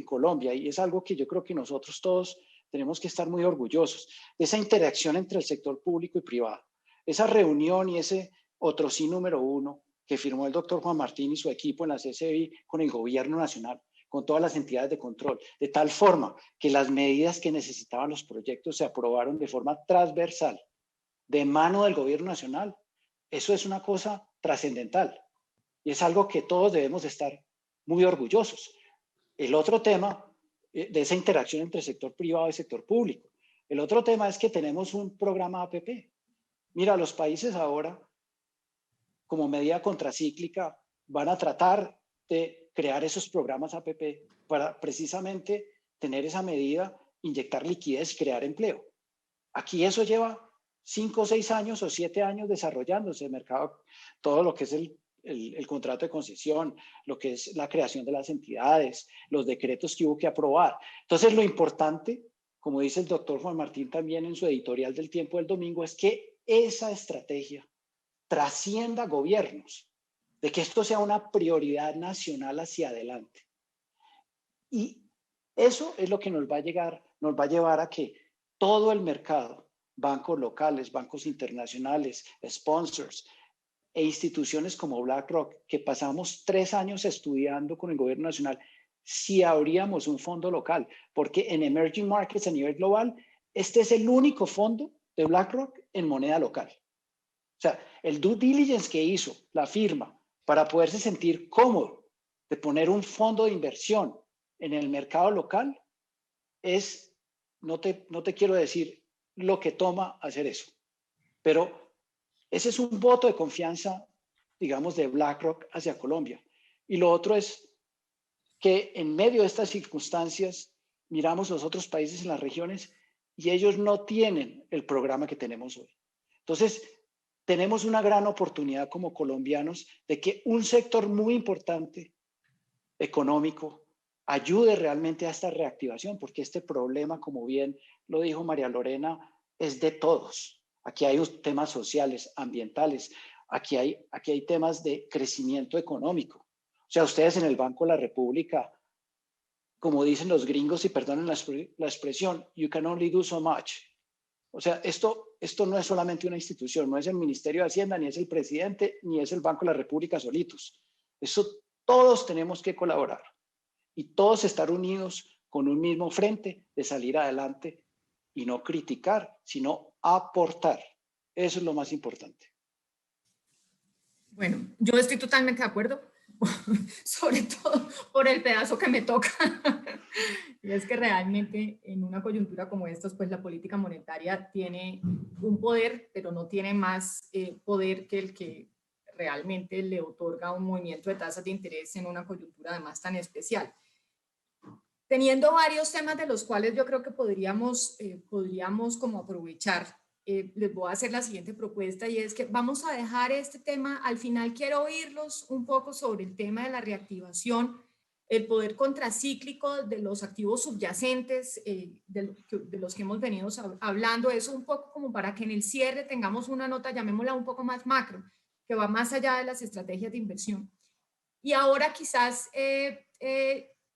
Colombia, y es algo que yo creo que nosotros todos tenemos que estar muy orgullosos, esa interacción entre el sector público y privado, esa reunión y ese otro sí número 1 que firmó el doctor Juan Martín y su equipo en la CCI con el gobierno nacional, con todas las entidades de control, de tal forma que las medidas que necesitaban los proyectos se aprobaron de forma transversal, de mano del gobierno nacional. Eso es una cosa trascendental y es algo que todos debemos estar muy orgullosos. el otro tema de esa interacción entre sector privado y sector público. El otro tema es que tenemos un programa APP. Mira, los países ahora, como medida contracíclica, van a tratar de crear esos programas APP para precisamente tener esa medida, inyectar liquidez, crear empleo. Aquí eso lleva 5 o 6 años o 7 años desarrollándose el mercado, todo lo que es el contrato de concesión, lo que es la creación de las entidades, los decretos que hubo que aprobar. Entonces, lo importante, como dice el doctor Juan Martín también en su editorial del Tiempo del Domingo, es que esa estrategia trascienda gobiernos, de que esto sea una prioridad nacional hacia adelante. Y eso es lo que nos va a llevar a que todo el mercado, bancos locales, bancos internacionales, sponsors e instituciones como BlackRock, que pasamos 3 años estudiando con el gobierno nacional, si abríamos un fondo local, porque en emerging markets a nivel global, este es el único fondo de BlackRock en moneda local. O sea, el due diligence que hizo la firma para poderse sentir cómodo de poner un fondo de inversión en el mercado local es, no te quiero decir lo que toma hacer eso, pero ese es un voto de confianza, digamos, de BlackRock hacia Colombia. Y lo otro es que en medio de estas circunstancias miramos los otros países en las regiones y ellos no tienen el programa que tenemos hoy. Entonces, tenemos una gran oportunidad como colombianos de que un sector muy importante económico ayude realmente a esta reactivación, porque este problema, como bien lo dijo María Lorena, es de todos. Aquí hay temas sociales, ambientales, aquí hay temas de crecimiento económico. O sea, ustedes en el Banco de la República, como dicen los gringos, y perdonen la expresión, you can only do so much. O sea, esto no es solamente una institución, no es el Ministerio de Hacienda, ni es el presidente, ni es el Banco de la República solitos. Eso todos tenemos que colaborar y todos estar unidos con un mismo frente de salir adelante y no criticar, sino aportar. Eso es lo más importante. Bueno, yo estoy totalmente de acuerdo, sobre todo por el pedazo que me toca. Y es que realmente en una coyuntura como esta, pues la política monetaria tiene un poder, pero no tiene más poder que el que realmente le otorga un movimiento de tasas de interés en una coyuntura además tan especial. Teniendo varios temas de los cuales yo creo que podríamos como aprovechar, les voy a hacer la siguiente propuesta y es que vamos a dejar este tema, al final quiero oírlos un poco sobre el tema de la reactivación, el poder contracíclico de los activos subyacentes, de los que hemos venido hablando, eso un poco como para que en el cierre tengamos una nota, llamémosla un poco más macro, que va más allá de las estrategias de inversión. Y ahora quizás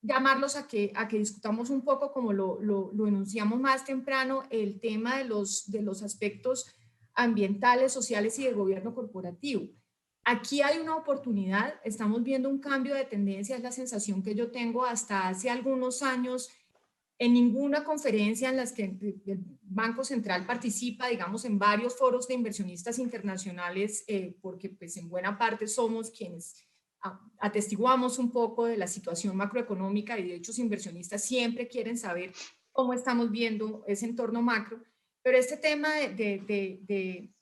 llamarlos a que discutamos un poco, como lo enunciamos más temprano, el tema de los aspectos ambientales, sociales y de gobierno corporativo. Aquí hay una oportunidad, estamos viendo un cambio de tendencia, es la sensación que yo tengo hasta hace algunos años. En ninguna conferencia en las que el Banco Central participa, digamos, en varios foros de inversionistas internacionales, porque pues en buena parte somos quienes atestiguamos un poco de la situación macroeconómica y de hecho los inversionistas siempre quieren saber cómo estamos viendo ese entorno macro, pero este tema de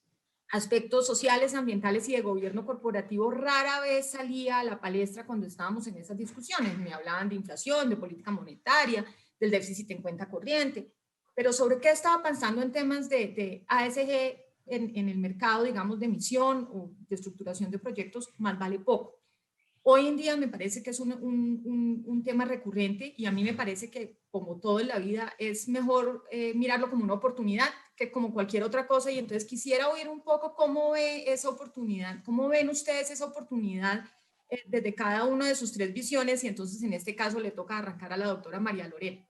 aspectos sociales, ambientales y de gobierno corporativo rara vez salía a la palestra cuando estábamos en esas discusiones. Me hablaban de inflación, de política monetaria, del déficit en cuenta corriente, pero sobre qué estaba pensando en temas de ASG en el mercado, digamos, de emisión o de estructuración de proyectos, más vale poco. Hoy en día me parece que es un tema recurrente y a mí me parece que, como todo en la vida, es mejor mirarlo como una oportunidad que como cualquier otra cosa. Y entonces quisiera oír un poco cómo ve esa oportunidad, cómo ven ustedes esa oportunidad desde cada una de sus 3 visiones. Y entonces en este caso le toca arrancar a la doctora María Lorena.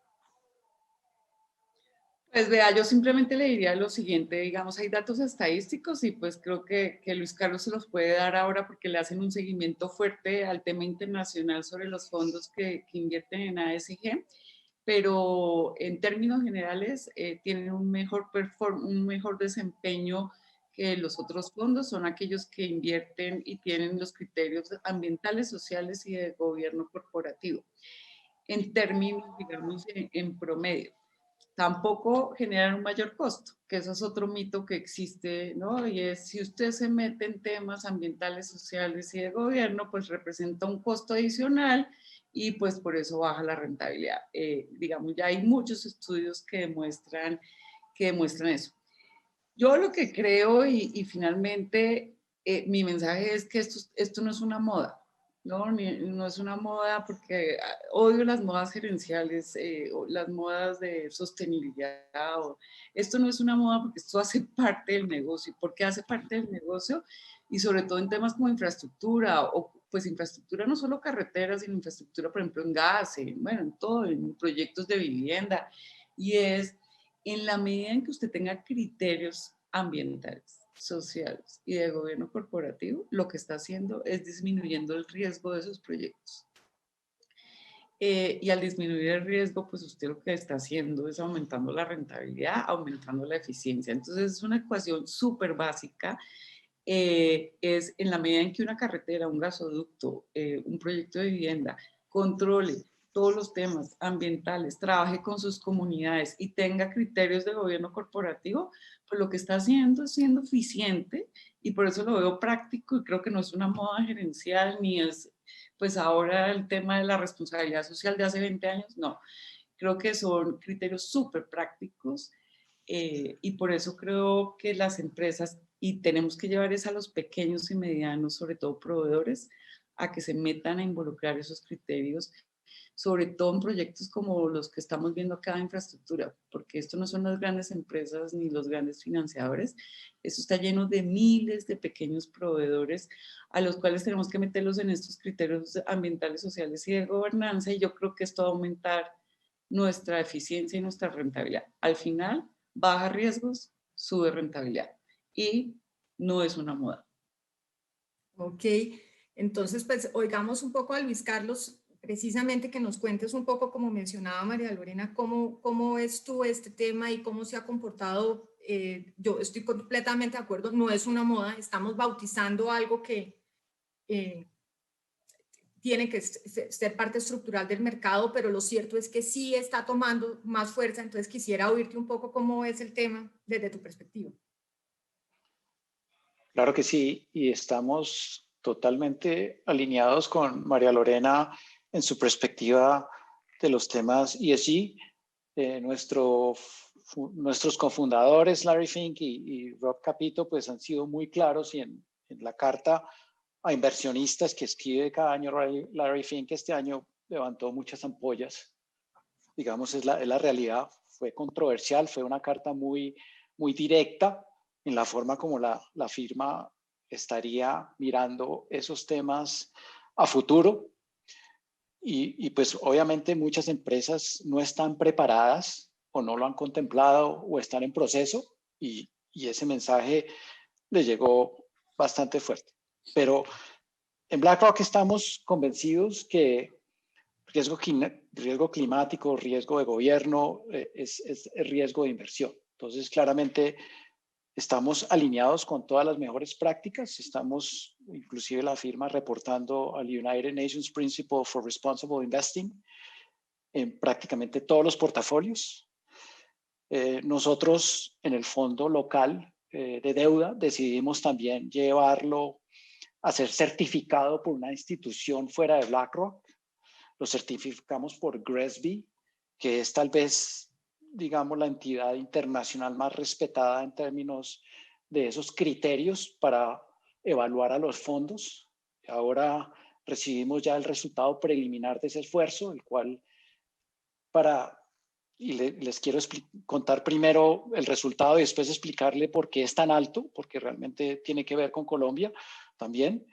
Pues vea, yo simplemente le diría lo siguiente, digamos, hay datos estadísticos y pues creo que Luis Carlos se los puede dar ahora porque le hacen un seguimiento fuerte al tema internacional sobre los fondos que invierten en ASG, pero en términos generales tienen un mejor desempeño que los otros fondos, son aquellos que invierten y tienen los criterios ambientales, sociales y de gobierno corporativo. en términos, digamos, en promedio. Tampoco generan un mayor costo, que eso es otro mito que existe, ¿no? Y es, si usted se mete en temas ambientales, sociales y de gobierno, pues representa un costo adicional y pues por eso baja la rentabilidad. Digamos, ya hay muchos estudios que demuestran eso. Yo lo que creo y finalmente mi mensaje es que esto no es una moda, ¿no? No es una moda porque odio las modas gerenciales, o las modas de sostenibilidad. Esto no es una moda porque esto hace parte del negocio. ¿Por qué hace parte del negocio? Y sobre todo en temas como infraestructura, o pues infraestructura no solo carreteras, sino infraestructura, por ejemplo, en gas, bueno, en todo, en proyectos de vivienda. Y es en la medida en que usted tenga criterios ambientales, sociales y de gobierno corporativo, lo que está haciendo es disminuyendo el riesgo de esos proyectos. Y al disminuir el riesgo, pues usted lo que está haciendo es aumentando la rentabilidad, aumentando la eficiencia. Entonces es una ecuación súper básica. Es en la medida en que una carretera, un gasoducto, un proyecto de vivienda controle todos los temas ambientales, trabaje con sus comunidades y tenga criterios de gobierno corporativo, pues lo que está haciendo es siendo eficiente, y por eso lo veo práctico y creo que no es una moda gerencial ni es pues ahora el tema de la responsabilidad social de hace 20 años, no. Creo que son criterios súper prácticos, y por eso creo que las empresas, y tenemos que llevar es a los pequeños y medianos, sobre todo proveedores, a que se metan a involucrar esos criterios, sobre todo en proyectos como los que estamos viendo acá de infraestructura, porque esto no son las grandes empresas ni los grandes financiadores, esto está lleno de miles de pequeños proveedores a los cuales tenemos que meterlos en estos criterios ambientales, sociales y de gobernanza, y yo creo que esto va a aumentar nuestra eficiencia y nuestra rentabilidad. Al final, baja riesgos, sube rentabilidad, y no es una moda. Ok, entonces pues oigamos un poco a Luis Carlos, precisamente que nos cuentes un poco, como mencionaba María Lorena, cómo ves tú este tema y cómo se ha comportado. Yo estoy completamente de acuerdo, no es una moda, estamos bautizando algo que tiene que ser parte estructural del mercado, pero lo cierto es que sí está tomando más fuerza. Entonces quisiera oírte un poco cómo es el tema desde tu perspectiva. Claro que sí, y estamos totalmente alineados con María Lorena en su perspectiva de los temas ESG. Nuestros cofundadores, Larry Fink y Rob Capito, pues han sido muy claros, y en la carta a inversionistas que escribe cada año Larry Fink, este año levantó muchas ampollas. Digamos, es la realidad. Fue controversial, fue una carta muy, muy directa en la forma como la firma estaría mirando esos temas a futuro. Y pues obviamente muchas empresas no están preparadas o no lo han contemplado o están en proceso, y ese mensaje les llegó bastante fuerte. Pero en BlackRock estamos convencidos que riesgo climático, riesgo de gobierno, es riesgo de inversión. Entonces, claramente estamos alineados con todas las mejores prácticas. Estamos, inclusive la firma, reportando al United Nations Principle for Responsible Investing en prácticamente todos los portafolios. Nosotros, en el fondo local de deuda, decidimos también llevarlo a ser certificado por una institución fuera de BlackRock. Lo certificamos por GRESB, que es tal vez, digamos, la entidad internacional más respetada en términos de esos criterios para evaluar a los fondos. Ahora recibimos ya el resultado preliminar de ese esfuerzo, el cual les quiero contar primero el resultado y después explicarle por qué es tan alto, porque realmente tiene que ver con Colombia también.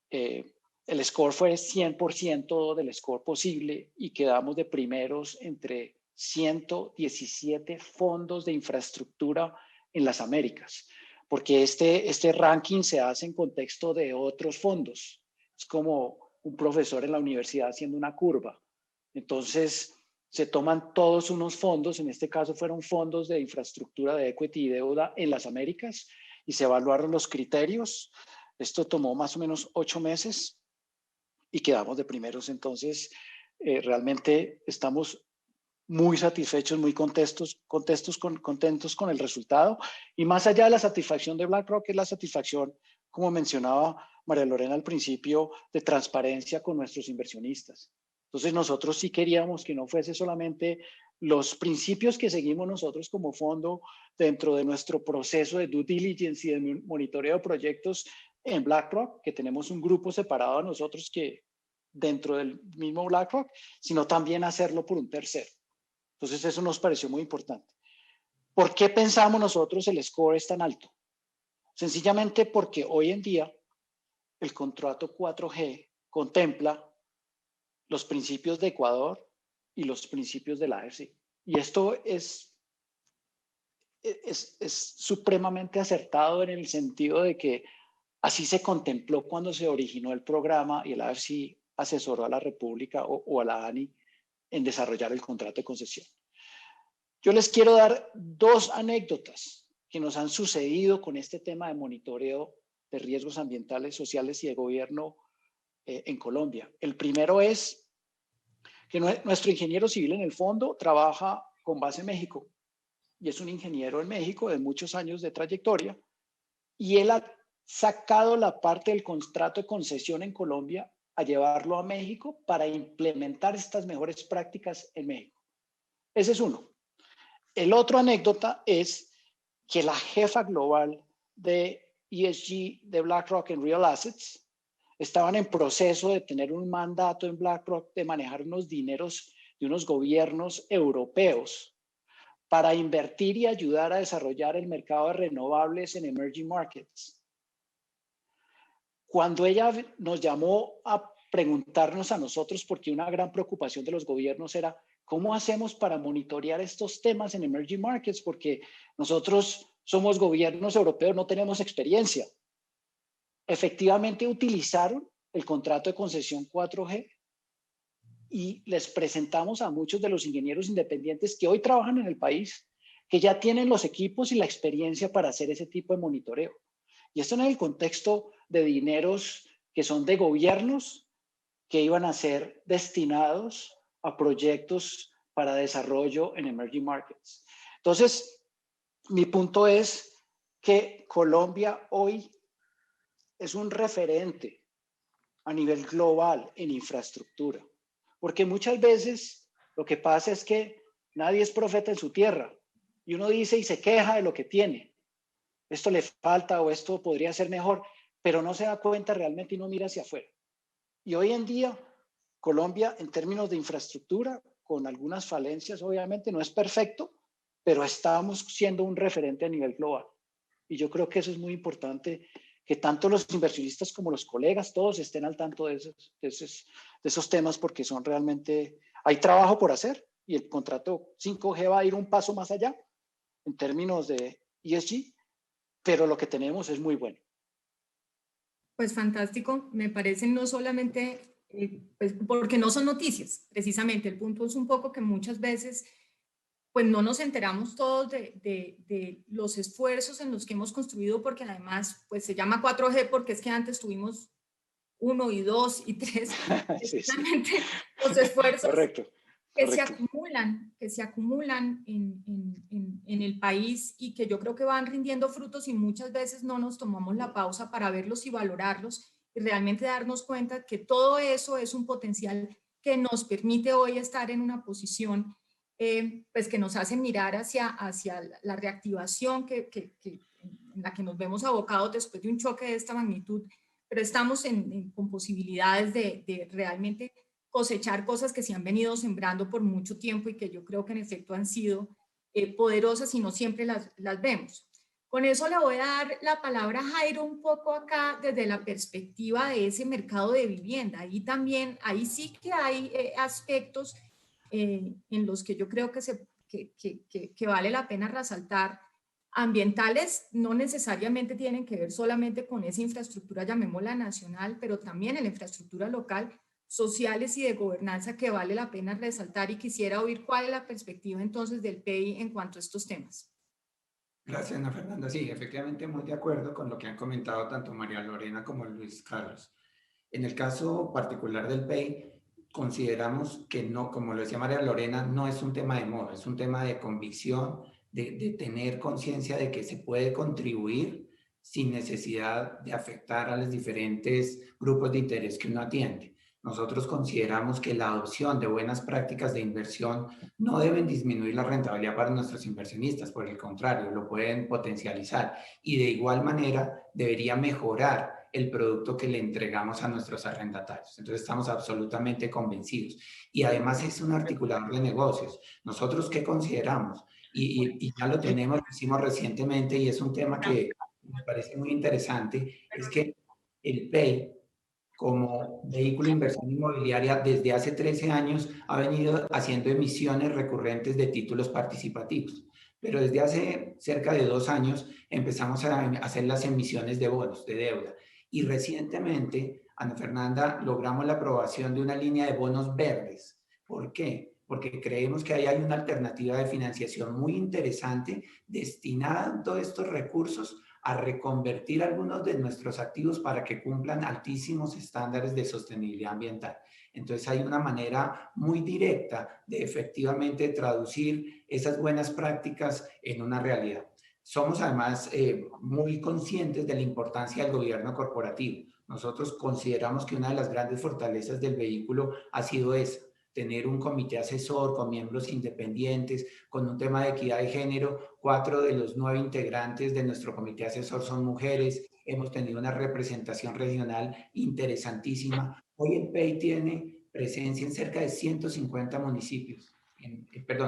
El score fue 100% del score posible y quedamos de primeros entre 117 fondos de infraestructura en las Américas, porque este ranking se hace en contexto de otros fondos. Es como un profesor en la universidad haciendo una curva. Entonces, se toman todos unos fondos, en este caso fueron fondos de infraestructura de equity y deuda en las Américas, y se evaluaron los criterios. Esto tomó más o menos 8 meses y quedamos de primeros. Entonces, realmente estamos muy satisfechos, muy contentos con el resultado. Y más allá de la satisfacción de BlackRock, es la satisfacción, como mencionaba María Lorena al principio, de transparencia con nuestros inversionistas. Entonces nosotros sí queríamos que no fuese solamente los principios que seguimos nosotros como fondo dentro de nuestro proceso de due diligence y de monitoreo de proyectos en BlackRock, que tenemos un grupo separado de nosotros que dentro del mismo BlackRock, sino también hacerlo por un tercero. Entonces eso nos pareció muy importante. ¿Por qué pensamos nosotros el score es tan alto? Sencillamente porque hoy en día el contrato 4G contempla los principios de Ecuador y los principios de la AFC. Y esto es supremamente acertado en el sentido de que así se contempló cuando se originó el programa y el AFC asesoró a la República o a la ANI en desarrollar el contrato de concesión. Yo les quiero dar dos anécdotas que nos han sucedido con este tema de monitoreo de riesgos ambientales, sociales y de gobierno en Colombia. El primero es que nuestro ingeniero civil en el fondo trabaja con base en México y es un ingeniero en México de muchos años de trayectoria y él ha sacado la parte del contrato de concesión en Colombia a llevarlo a México para implementar estas mejores prácticas en México. Ese es uno. El otro anécdota es que la jefa global de ESG de BlackRock en Real Assets estaban en proceso de tener un mandato en BlackRock de manejar unos dineros de unos gobiernos europeos para invertir y ayudar a desarrollar el mercado de renovables en emerging markets. Cuando ella nos llamó a preguntarnos a nosotros, porque una gran preocupación de los gobiernos era ¿cómo hacemos para monitorear estos temas en emerging markets? Porque nosotros somos gobiernos europeos, no tenemos experiencia. Efectivamente utilizaron el contrato de concesión 4G y les presentamos a muchos de los ingenieros independientes que hoy trabajan en el país, que ya tienen los equipos y la experiencia para hacer ese tipo de monitoreo. Y esto en el contexto de dineros que son de gobiernos que iban a ser destinados a proyectos para desarrollo en emerging markets. Entonces, mi punto es que Colombia hoy es un referente a nivel global en infraestructura, porque muchas veces lo que pasa es que nadie es profeta en su tierra y uno dice y se queja de lo que tiene. Esto le falta o esto podría ser mejor, pero no se da cuenta realmente y no mira hacia afuera. Y hoy en día, Colombia, en términos de infraestructura, con algunas falencias, obviamente, no es perfecto, pero estamos siendo un referente a nivel global. Y yo creo que eso es muy importante, que tanto los inversionistas como los colegas, todos estén al tanto de esos temas, porque son realmente, hay trabajo por hacer y el contrato 5G va a ir un paso más allá en términos de ESG, pero lo que tenemos es muy bueno. Pues fantástico, me parece no solamente, pues porque no son noticias, precisamente, el punto es un poco que muchas veces pues no nos enteramos todos de los esfuerzos en los que hemos construido, porque además pues se llama 4G porque es que antes tuvimos 1 y 2 y 3, precisamente sí. Los esfuerzos correcto. que se acumulan en el país y que yo creo que van rindiendo frutos y muchas veces no nos tomamos la pausa para verlos y valorarlos y realmente darnos cuenta que todo eso es un potencial que nos permite hoy estar en una posición pues que nos hace mirar hacia la reactivación en la que nos vemos abocados después de un choque de esta magnitud, pero estamos con posibilidades de realmente cosechar cosas que se han venido sembrando por mucho tiempo y que yo creo que en efecto han sido poderosas y no siempre las vemos. Con eso le voy a dar la palabra a Jairo un poco acá desde la perspectiva de ese mercado de vivienda. Ahí sí que hay aspectos en los que yo creo que vale la pena resaltar. Ambientales no necesariamente tienen que ver solamente con esa infraestructura, llamémosla nacional, pero también en la infraestructura local, sociales y de gobernanza que vale la pena resaltar y quisiera oír cuál es la perspectiva entonces del PEI en cuanto a estos temas. Gracias, Ana Fernanda. Sí, efectivamente muy de acuerdo con lo que han comentado tanto María Lorena como Luis Carlos. En el caso particular del PEI, consideramos que no, como lo decía María Lorena, no es un tema de moda, es un tema de convicción, de tener conciencia de que se puede contribuir sin necesidad de afectar a los diferentes grupos de interés que uno atiende. Nosotros consideramos que la adopción de buenas prácticas de inversión no deben disminuir la rentabilidad para nuestros inversionistas, por el contrario, lo pueden potencializar y de igual manera debería mejorar el producto que le entregamos a nuestros arrendatarios. Entonces estamos absolutamente convencidos. Y además es un articulador de negocios. ¿Nosotros qué consideramos? Y ya lo tenemos, lo hicimos recientemente y es un tema que me parece muy interesante, es que el PEI, como vehículo de inversión inmobiliaria, desde hace 13 años ha venido haciendo emisiones recurrentes de títulos participativos. Pero desde hace cerca de 2 años empezamos a hacer las emisiones de bonos, de deuda. Y recientemente, Ana Fernanda, logramos la aprobación de una línea de bonos verdes. ¿Por qué? Porque creemos que ahí hay una alternativa de financiación muy interesante destinando estos recursos a reconvertir algunos de nuestros activos para que cumplan altísimos estándares de sostenibilidad ambiental. Entonces hay una manera muy directa de efectivamente traducir esas buenas prácticas en una realidad. Somos además muy conscientes de la importancia del gobierno corporativo. Nosotros consideramos que una de las grandes fortalezas del vehículo ha sido esa, tener un comité asesor con miembros independientes, con un tema de equidad de género. 4 de los 9 integrantes de nuestro comité asesor son mujeres. Hemos tenido una representación regional interesantísima. Hoy el PEI tiene presencia en cerca de 150 municipios.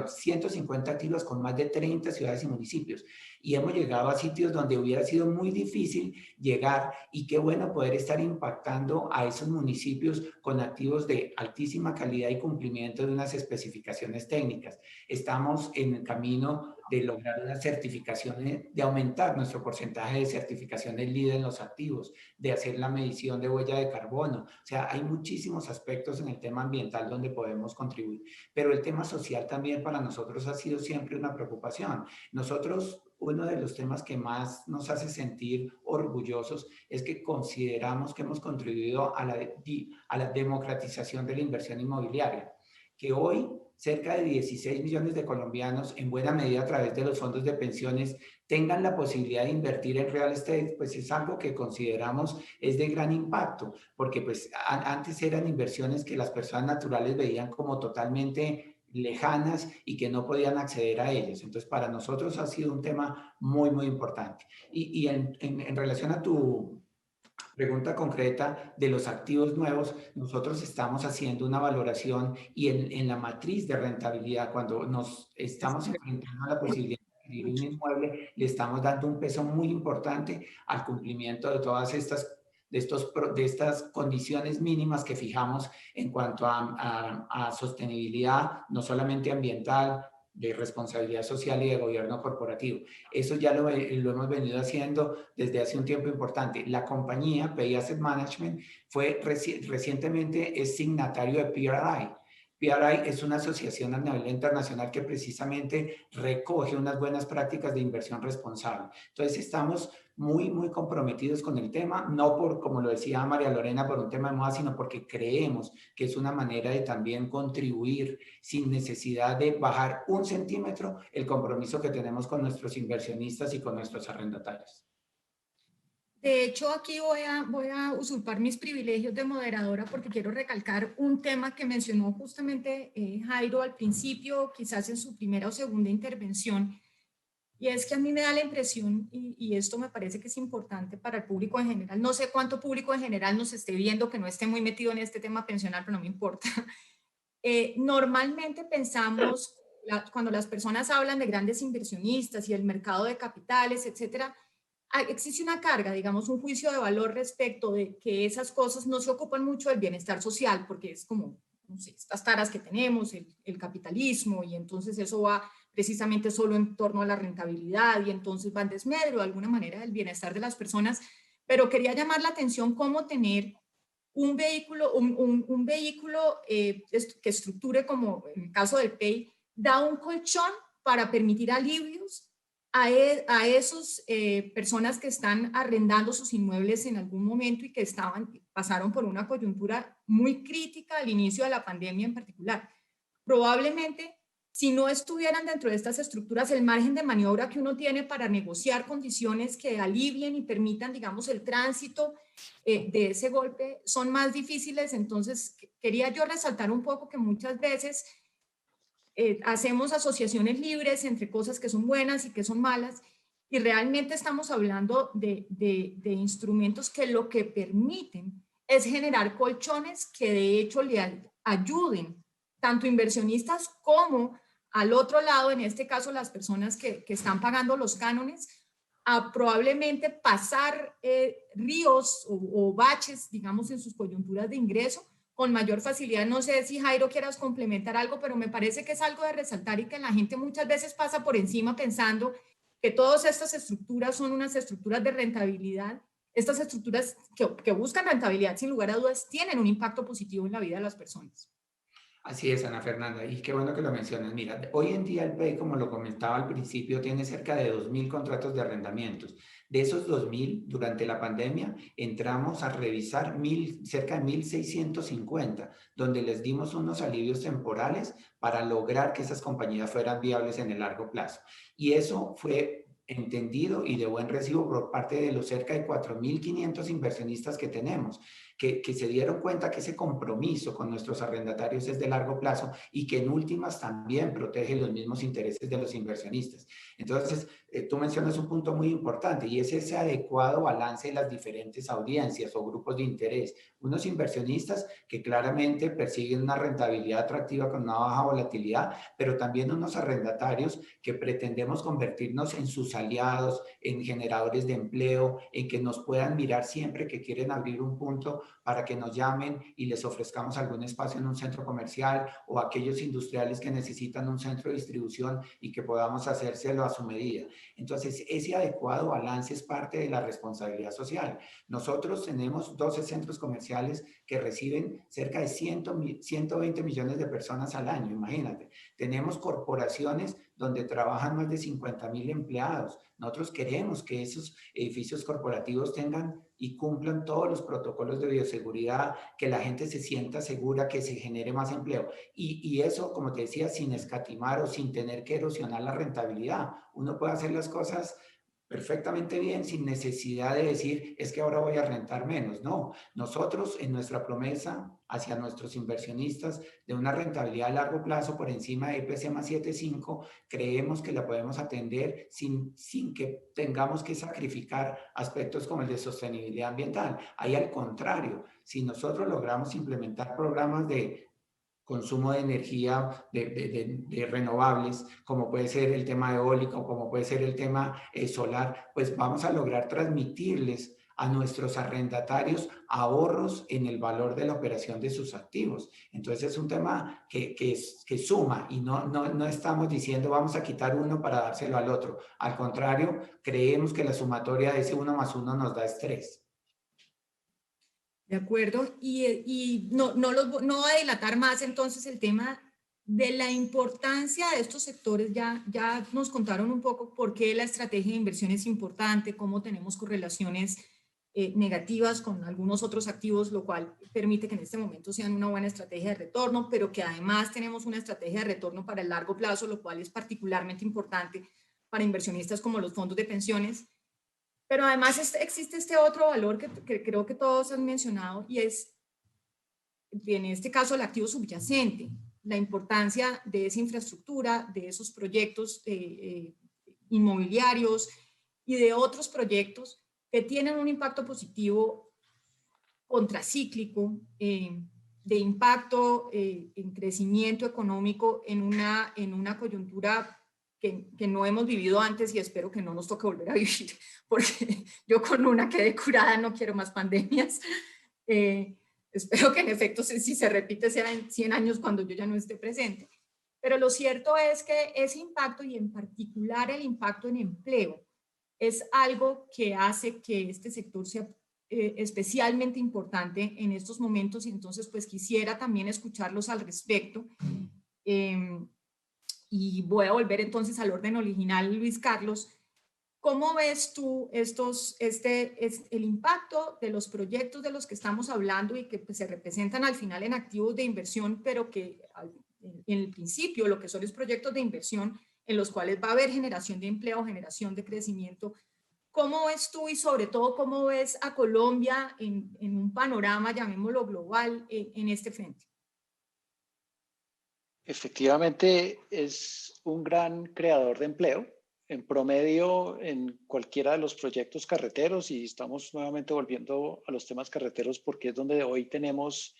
150 activos con más de 30 ciudades y municipios. Y hemos llegado a sitios donde hubiera sido muy difícil llegar y qué bueno poder estar impactando a esos municipios con activos de altísima calidad y cumplimiento de unas especificaciones técnicas. Estamos en el camino de lograr unas certificaciones, de aumentar nuestro porcentaje de certificaciones líder en los activos, de hacer la medición de huella de carbono. O sea, hay muchísimos aspectos en el tema ambiental donde podemos contribuir. Pero el tema social también para nosotros ha sido siempre una preocupación. Nosotros, uno de los temas que más nos hace sentir orgullosos es que consideramos que hemos contribuido a la democratización de la inversión inmobiliaria, que hoy cerca de 16 millones de colombianos, en buena medida a través de los fondos de pensiones, tengan la posibilidad de invertir en real estate, pues es algo que consideramos es de gran impacto, porque pues antes eran inversiones que las personas naturales veían como totalmente lejanas y que no podían acceder a ellas. Entonces, para nosotros ha sido un tema muy, muy importante. Y en relación a tu pregunta concreta de los activos nuevos, nosotros estamos haciendo una valoración y en la matriz de rentabilidad, cuando nos estamos enfrentando a la posibilidad de adquirir un inmueble, le estamos dando un peso muy importante al cumplimiento de todas estas condiciones mínimas que fijamos en cuanto a sostenibilidad, no solamente ambiental, de responsabilidad social y de gobierno corporativo. Eso ya lo hemos venido haciendo desde hace un tiempo importante. La compañía PEI Asset Management fue recientemente es signatario de PRI. PRI es una asociación a nivel internacional que precisamente recoge unas buenas prácticas de inversión responsable. Entonces estamos muy, muy comprometidos con el tema, no por, como lo decía María Lorena, por un tema de moda, sino porque creemos que es una manera de también contribuir sin necesidad de bajar 1 centímetro el compromiso que tenemos con nuestros inversionistas y con nuestros arrendatarios. De hecho, aquí voy a usurpar mis privilegios de moderadora porque quiero recalcar un tema que mencionó justamente Jairo al principio, quizás en su primera o segunda intervención, y es que a mí me da la impresión, y esto me parece que es importante para el público en general, no sé cuánto público en general nos esté viendo que no esté muy metido en este tema pensional, pero no me importa. Normalmente pensamos, cuando las personas hablan de grandes inversionistas y el mercado de capitales, etcétera, existe una carga, digamos, un juicio de valor respecto de que esas cosas no se ocupan mucho del bienestar social, porque es como, no sé, estas taras que tenemos, el capitalismo, y entonces eso va precisamente solo en torno a la rentabilidad, y entonces va en desmedro de alguna manera del bienestar de las personas. Pero quería llamar la atención cómo tener un vehículo, un vehículo que estructure, como en el caso del PEI, da un colchón para permitir alivios a esos personas que están arrendando sus inmuebles en algún momento y que pasaron por una coyuntura muy crítica al inicio de la pandemia en particular. Probablemente, si no estuvieran dentro de estas estructuras, el margen de maniobra que uno tiene para negociar condiciones que alivien y permitan, digamos, el tránsito de ese golpe son más difíciles. Entonces, quería yo resaltar un poco que muchas veces hacemos asociaciones libres entre cosas que son buenas y que son malas, y realmente estamos hablando de instrumentos que lo que permiten es generar colchones que de hecho le ayuden tanto inversionistas como al otro lado, en este caso las personas que están pagando los cánones, a probablemente pasar ríos o baches, digamos, en sus coyunturas de ingreso con mayor facilidad. No sé si Jairo quieras complementar algo, pero me parece que es algo de resaltar y que la gente muchas veces pasa por encima pensando que todas estas estructuras son unas estructuras de rentabilidad. Estas estructuras que buscan rentabilidad, sin lugar a dudas, tienen un impacto positivo en la vida de las personas. Así es, Ana Fernanda, y qué bueno que lo mencionas. Mira, hoy en día el PEI, como lo comentaba al principio, tiene cerca de 2.000 contratos de arrendamientos. De esos 2.000, durante la pandemia, entramos a revisar cerca de 1.650, donde les dimos unos alivios temporales para lograr que esas compañías fueran viables en el largo plazo. Y eso fue entendido y de buen recibo por parte de los cerca de 4.500 inversionistas que tenemos, que se dieron cuenta que ese compromiso con nuestros arrendatarios es de largo plazo y que en últimas también protege los mismos intereses de los inversionistas. Entonces, tú mencionas un punto muy importante y es ese adecuado balance de las diferentes audiencias o grupos de interés. Unos inversionistas que claramente persiguen una rentabilidad atractiva con una baja volatilidad, pero también unos arrendatarios que pretendemos convertirnos en sus aliados, en generadores de empleo, en que nos puedan mirar siempre que quieren abrir un punto para que nos llamen y les ofrezcamos algún espacio en un centro comercial, o aquellos industriales que necesitan un centro de distribución y que podamos hacérselo a su medida. Entonces, ese adecuado balance es parte de la responsabilidad social. Nosotros tenemos 12 centros comerciales que reciben cerca de 120 millones de personas al año, imagínate. Tenemos corporaciones donde trabajan más de 50.000 empleados. Nosotros queremos que esos edificios corporativos tengan y cumplan todos los protocolos de bioseguridad, que la gente se sienta segura, que se genere más empleo. Y eso, como te decía, sin escatimar o sin tener que erosionar la rentabilidad. Uno puede hacer las cosas perfectamente bien sin necesidad de decir es que ahora voy a rentar menos. No, nosotros en nuestra promesa hacia nuestros inversionistas de una rentabilidad a largo plazo por encima de IPC más 7.5, creemos que la podemos atender sin que tengamos que sacrificar aspectos como el de sostenibilidad ambiental. Ahí al contrario, si nosotros logramos implementar programas de consumo de energía de renovables, como puede ser el tema eólico, como puede ser el tema solar, pues vamos a lograr transmitirles a nuestros arrendatarios ahorros en el valor de la operación de sus activos. Entonces es un tema que suma y no estamos diciendo vamos a quitar uno para dárselo al otro. Al contrario, creemos que la sumatoria de ese 1 más 1 nos da estrés. De acuerdo, y no voy a dilatar más entonces el tema de la importancia de estos sectores. Ya nos contaron un poco por qué la estrategia de inversión es importante, cómo tenemos correlaciones negativas con algunos otros activos, lo cual permite que en este momento sean una buena estrategia de retorno, pero que además tenemos una estrategia de retorno para el largo plazo, lo cual es particularmente importante para inversionistas como los fondos de pensiones. Pero además existe este otro valor que creo que todos han mencionado, y es, en este caso, el activo subyacente, la importancia de esa infraestructura, de esos proyectos inmobiliarios y de otros proyectos que tienen un impacto positivo contracíclico, de impacto en crecimiento económico en una coyuntura que no hemos vivido antes y espero que no nos toque volver a vivir, porque yo con una quedé curada, no quiero más pandemias. Espero que en efecto, si se repite, sea en 100 años cuando yo ya no esté presente. Pero lo cierto es que ese impacto, y en particular el impacto en empleo, es algo que hace que este sector sea especialmente importante en estos momentos, y entonces pues quisiera también escucharlos al respecto. Y voy a volver entonces al orden original, Luis Carlos, ¿Cómo ves tú el impacto de los proyectos de los que estamos hablando y que pues, se representan al final en activos de inversión, pero que en el principio lo que son los proyectos de inversión en los cuales va a haber generación de empleo, generación de crecimiento? ¿Cómo ves tú y sobre todo cómo ves a Colombia en un panorama, llamémoslo global, en este frente? Efectivamente, es un gran creador de empleo. En promedio, en cualquiera de los proyectos carreteros, y estamos nuevamente volviendo a los temas carreteros porque es donde hoy tenemos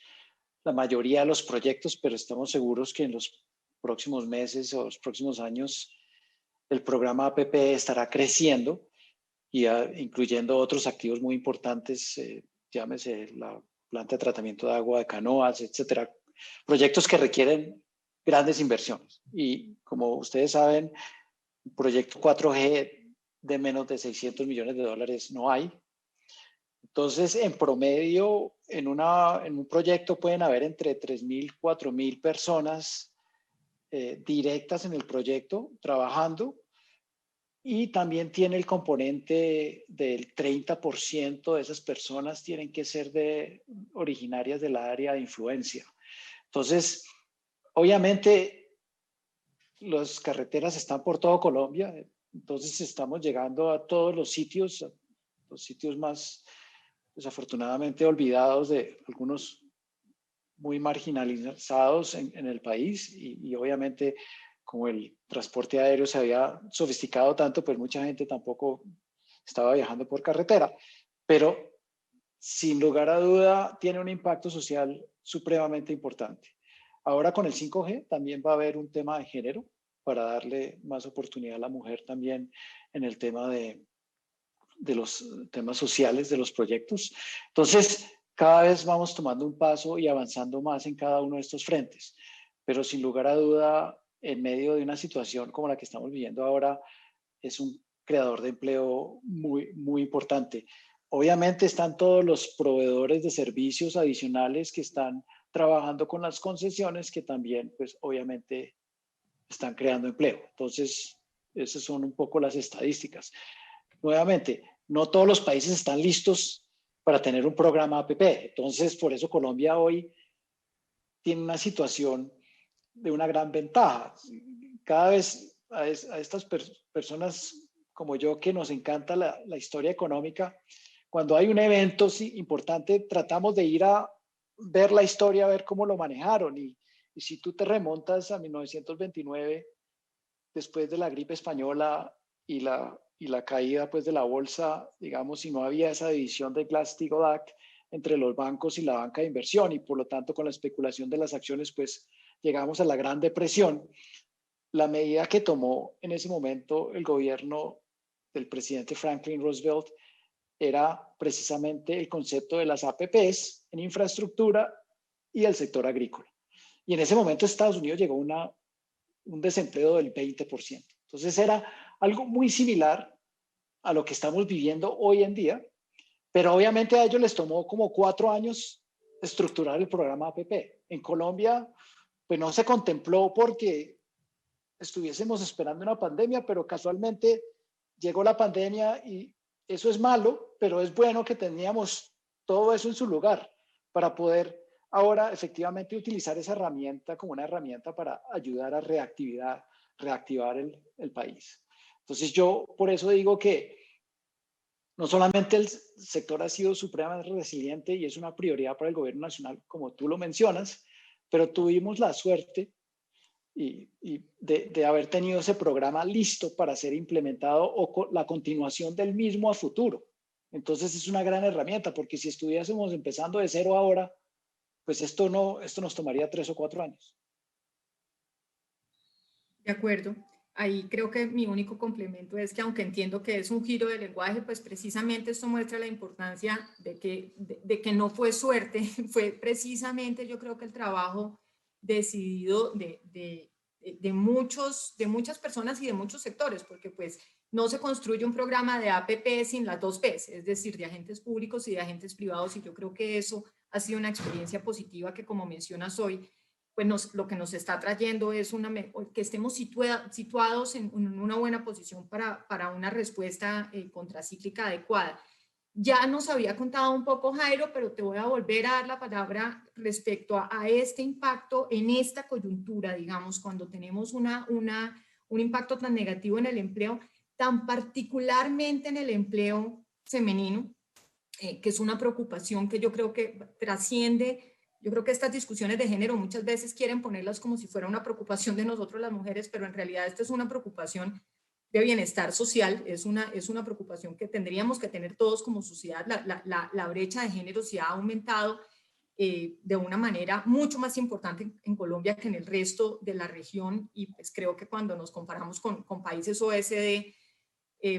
la mayoría de los proyectos, pero estamos seguros que en los próximos meses o los próximos años el programa APP estará creciendo y incluyendo otros activos muy importantes, llámese la planta de tratamiento de agua de Canoas, etcétera. Proyectos que requieren grandes inversiones. Y como ustedes saben, un proyecto 4G de menos de $600 millones no hay. Entonces, en promedio, en un proyecto pueden haber entre 3.000, 4.000 personas directas en el proyecto trabajando, y también tiene el componente del 30% de esas personas tienen que ser originarias del área de influencia. Entonces, obviamente, las carreteras están por todo Colombia, entonces estamos llegando a todos los sitios más desafortunadamente olvidados, de algunos muy marginalizados en el país, y obviamente como el transporte aéreo se había sofisticado tanto, pues mucha gente tampoco estaba viajando por carretera, pero sin lugar a duda tiene un impacto social supremamente importante. Ahora con el 5G también va a haber un tema de género para darle más oportunidad a la mujer también en el tema de los temas sociales de los proyectos. Entonces, cada vez vamos tomando un paso y avanzando más en cada uno de estos frentes. Pero sin lugar a duda, en medio de una situación como la que estamos viviendo ahora, es un creador de empleo muy, muy importante. Obviamente están todos los proveedores de servicios adicionales que están trabajando con las concesiones, que también, pues, obviamente están creando empleo. Entonces, esas son un poco las estadísticas. Nuevamente, no todos los países están listos para tener un programa APP. Entonces, por eso Colombia hoy tiene una situación de una gran ventaja. Cada vez a estas personas como yo, que nos encanta la historia económica, cuando hay un evento importante, tratamos de ir a ver la historia, a ver cómo lo manejaron. Y si tú te remontas a 1929, después de la gripe española y la caída, pues, de la bolsa, digamos, si no había esa división de Glass-Steagall Act entre los bancos y la banca de inversión, y por lo tanto con la especulación de las acciones, pues llegamos a la Gran Depresión. La medida que tomó en ese momento el gobierno del presidente Franklin Roosevelt era precisamente el concepto de las APPs en infraestructura y el sector agrícola. Y en ese momento Estados Unidos llegó a un desempleo del 20%. Entonces era algo muy similar a lo que estamos viviendo hoy en día, pero obviamente a ellos les tomó como 4 años estructurar el programa APP. En Colombia, pues no se contempló porque estuviésemos esperando una pandemia, pero casualmente llegó la pandemia, y eso es malo, pero es bueno que teníamos todo eso en su lugar para poder ahora efectivamente utilizar esa herramienta como una herramienta para ayudar a reactivar el país. Entonces yo por eso digo que no solamente el sector ha sido supremamente resiliente y es una prioridad para el gobierno nacional, como tú lo mencionas, pero tuvimos la suerte de haber tenido ese programa listo para ser implementado, o la continuación del mismo a futuro. Entonces es una gran herramienta, porque si estuviésemos empezando de cero ahora, pues esto nos tomaría 3 o 4 años. De acuerdo. Ahí creo que mi único complemento es que, aunque entiendo que es un giro de lenguaje, pues precisamente esto muestra la importancia de que no fue suerte, fue precisamente, yo creo que el trabajo decidido de muchas personas y de muchos sectores, porque pues no se construye un programa de APP sin las 2 Ps, es decir, de agentes públicos y de agentes privados, y yo creo que eso ha sido una experiencia positiva que, como mencionas hoy, pues lo que nos está trayendo es que estemos situados en una buena posición para una respuesta contracíclica adecuada. Ya nos había contado un poco Jairo, pero te voy a volver a dar la palabra respecto a este impacto en esta coyuntura, digamos, cuando tenemos un impacto tan negativo en el empleo, tan particularmente en el empleo femenino, que es una preocupación que yo creo que trasciende. Yo creo que estas discusiones de género muchas veces quieren ponerlas como si fuera una preocupación de nosotros las mujeres, pero en realidad esta es una preocupación de bienestar social, es una preocupación que tendríamos que tener todos como sociedad. La brecha de género se ha aumentado de una manera mucho más importante en Colombia que en el resto de la región, y pues creo que cuando nos comparamos con países OECD,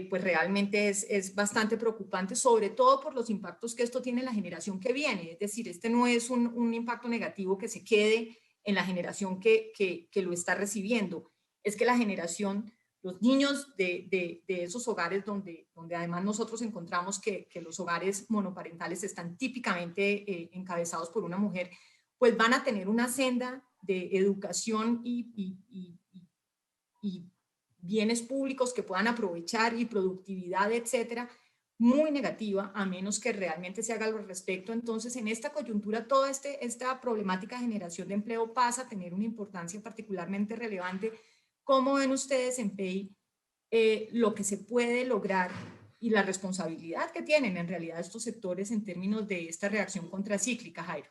pues realmente es bastante preocupante, sobre todo por los impactos que esto tiene en la generación que viene. Es decir, este no es un impacto negativo que se quede en la generación que lo está recibiendo, es que la generación, los niños de esos hogares donde además nosotros encontramos que los hogares monoparentales están típicamente encabezados por una mujer, pues van a tener una senda de educación y bienes públicos que puedan aprovechar y productividad, etcétera, muy negativa, a menos que realmente se haga algo al respecto. Entonces, en esta coyuntura, toda esta problemática de generación de empleo pasa a tener una importancia particularmente relevante. ¿Cómo ven ustedes en PEI lo que se puede lograr y la responsabilidad que tienen en realidad estos sectores en términos de esta reacción contracíclica, Jairo?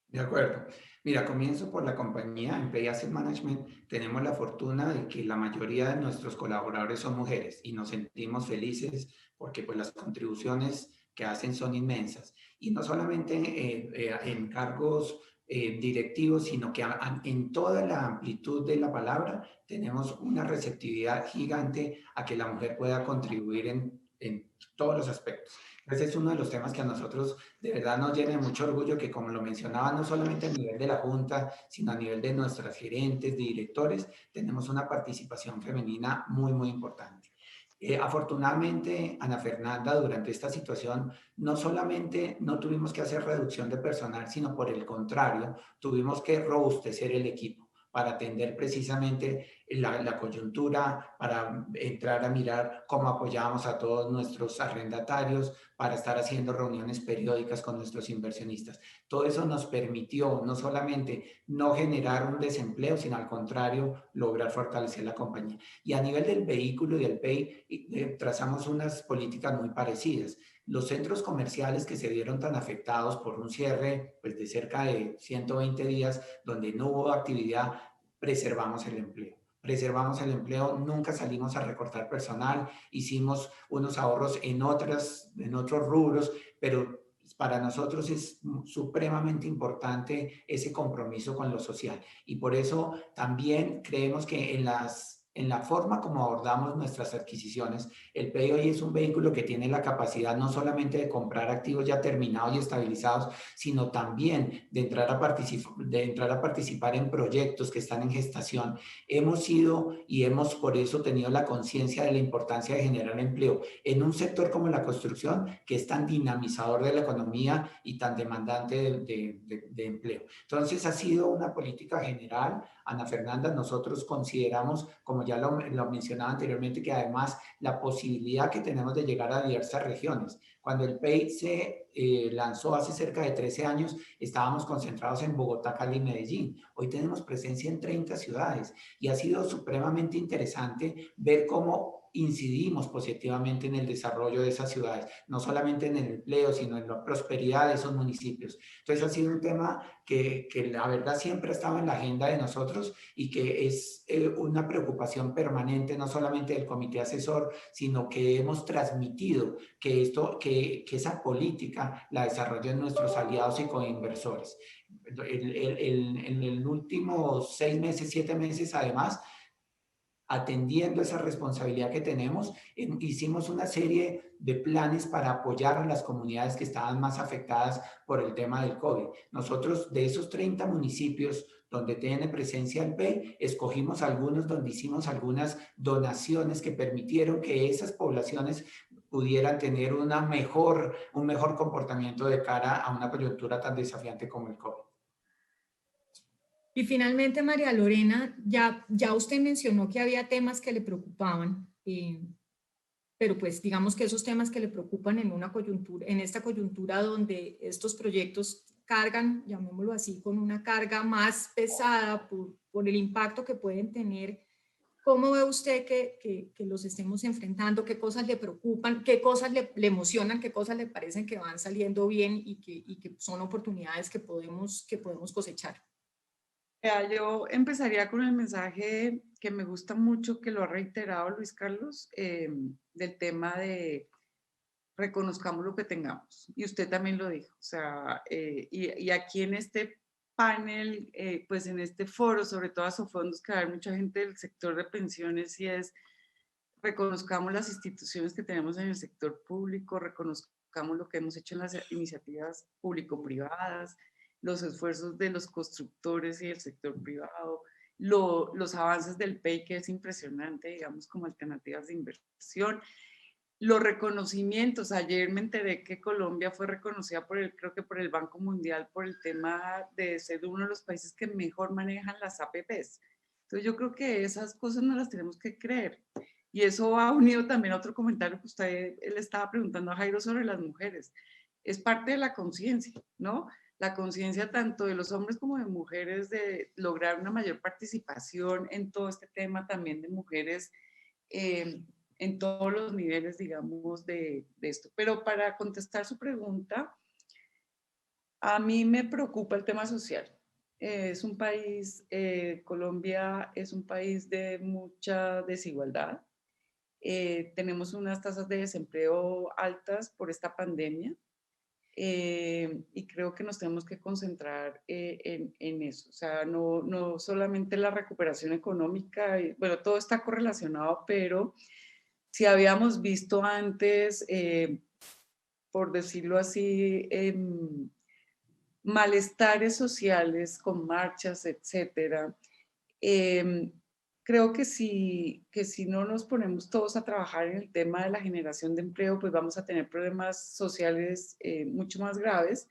De acuerdo. Mira, comienzo por la compañía. En Pay Asset Management tenemos la fortuna de que la mayoría de nuestros colaboradores son mujeres y nos sentimos felices porque pues las contribuciones que hacen son inmensas. Y no solamente en cargos directivos, sino que en toda la amplitud de la palabra tenemos una receptividad gigante a que la mujer pueda contribuir en todos los aspectos. Ese es uno de los temas que a nosotros de verdad nos llena de mucho orgullo, que como lo mencionaba, no solamente a nivel de la Junta, sino a nivel de nuestras gerentes, de directores, tenemos una participación femenina muy, muy importante. Afortunadamente, Ana Fernanda, durante esta situación, no solamente no tuvimos que hacer reducción de personal, sino por el contrario, tuvimos que robustecer el equipo para atender precisamente la coyuntura, para entrar a mirar cómo apoyábamos a todos nuestros arrendatarios, para estar haciendo reuniones periódicas con nuestros inversionistas. Todo eso nos permitió no solamente no generar un desempleo, sino al contrario, lograr fortalecer la compañía. Y a nivel del vehículo y del PEI, trazamos unas políticas muy parecidas. Los centros comerciales que se vieron tan afectados por un cierre pues, de cerca de 120 días, donde no hubo actividad, preservamos el empleo. Preservamos el empleo, nunca salimos a recortar personal, hicimos unos ahorros en otros rubros, pero para nosotros es supremamente importante ese compromiso con lo social. Y por eso también creemos que en la forma como abordamos nuestras adquisiciones, el PEI hoy es un vehículo que tiene la capacidad no solamente de comprar activos ya terminados y estabilizados, sino también de entrar a participar en proyectos que están en gestación. Hemos sido y hemos por eso tenido la conciencia de la importancia de generar empleo en un sector como la construcción, que es tan dinamizador de la economía y tan demandante de empleo. Entonces ha sido una política general. Ana Fernanda, nosotros consideramos, como ya lo mencionaba anteriormente, que además la posibilidad que tenemos de llegar a diversas regiones. Cuando el PEI se lanzó hace cerca de 13 años, estábamos concentrados en Bogotá, Cali y Medellín. Hoy tenemos presencia en 30 ciudades y ha sido supremamente interesante ver cómo incidimos positivamente en el desarrollo de esas ciudades, no solamente en el empleo, sino en la prosperidad de esos municipios. Entonces ha sido un tema que la verdad siempre ha estado en la agenda de nosotros y que es una preocupación permanente, no solamente del comité asesor, sino que hemos transmitido que esa política la desarrollen nuestros aliados y coinversores. En el último 6 meses, 7 meses, además, atendiendo esa responsabilidad que tenemos, hicimos una serie de planes para apoyar a las comunidades que estaban más afectadas por el tema del COVID. Nosotros, de esos 30 municipios donde tiene presencia el PEI, escogimos algunos donde hicimos algunas donaciones que permitieron que esas poblaciones pudieran tener un mejor comportamiento de cara a una coyuntura tan desafiante como el COVID. Y finalmente, María Lorena, ya usted mencionó que había temas que le preocupaban, pero pues digamos que esos temas que le preocupan en una coyuntura, en esta coyuntura donde estos proyectos cargan, llamémoslo así, con una carga más pesada por el impacto que pueden tener. ¿Cómo ve usted que los estemos enfrentando? ¿Qué cosas le preocupan? ¿Qué cosas le emocionan? ¿Qué cosas le parecen que van saliendo bien y que son oportunidades que podemos cosechar? Yo empezaría con el mensaje que me gusta mucho, que lo ha reiterado Luis Carlos, del tema de reconozcamos lo que tengamos. Y usted también lo dijo. O sea, y aquí en este panel, pues en este foro, sobre todo a Sofondos, que hay mucha gente del sector de pensiones, y es reconozcamos las instituciones que tenemos en el sector público, reconozcamos lo que hemos hecho en las iniciativas público-privadas, los esfuerzos de los constructores y el sector privado, los avances del PEI, que es impresionante, digamos, como alternativas de inversión, los reconocimientos. Ayer me enteré que Colombia fue reconocida creo que por el Banco Mundial, por el tema de ser uno de los países que mejor manejan las APPs. Entonces yo creo que esas cosas no las tenemos que creer. Y eso ha unido también a otro comentario que él estaba preguntando a Jairo sobre las mujeres. Es parte de la conciencia, ¿no? La conciencia tanto de los hombres como de mujeres de lograr una mayor participación en todo este tema también de mujeres en todos los niveles, digamos, de esto. Pero para contestar su pregunta, a mí me preocupa el tema social. Es un país, Colombia es un país de mucha desigualdad. Tenemos unas tasas de desempleo altas por esta pandemia. Y creo que nos tenemos que concentrar en eso. O sea, no solamente la recuperación económica, bueno, todo está correlacionado, pero si habíamos visto antes, por decirlo así, malestares sociales con marchas, etcétera, creo que si no nos ponemos todos a trabajar en el tema de la generación de empleo, pues vamos a tener problemas sociales mucho más graves,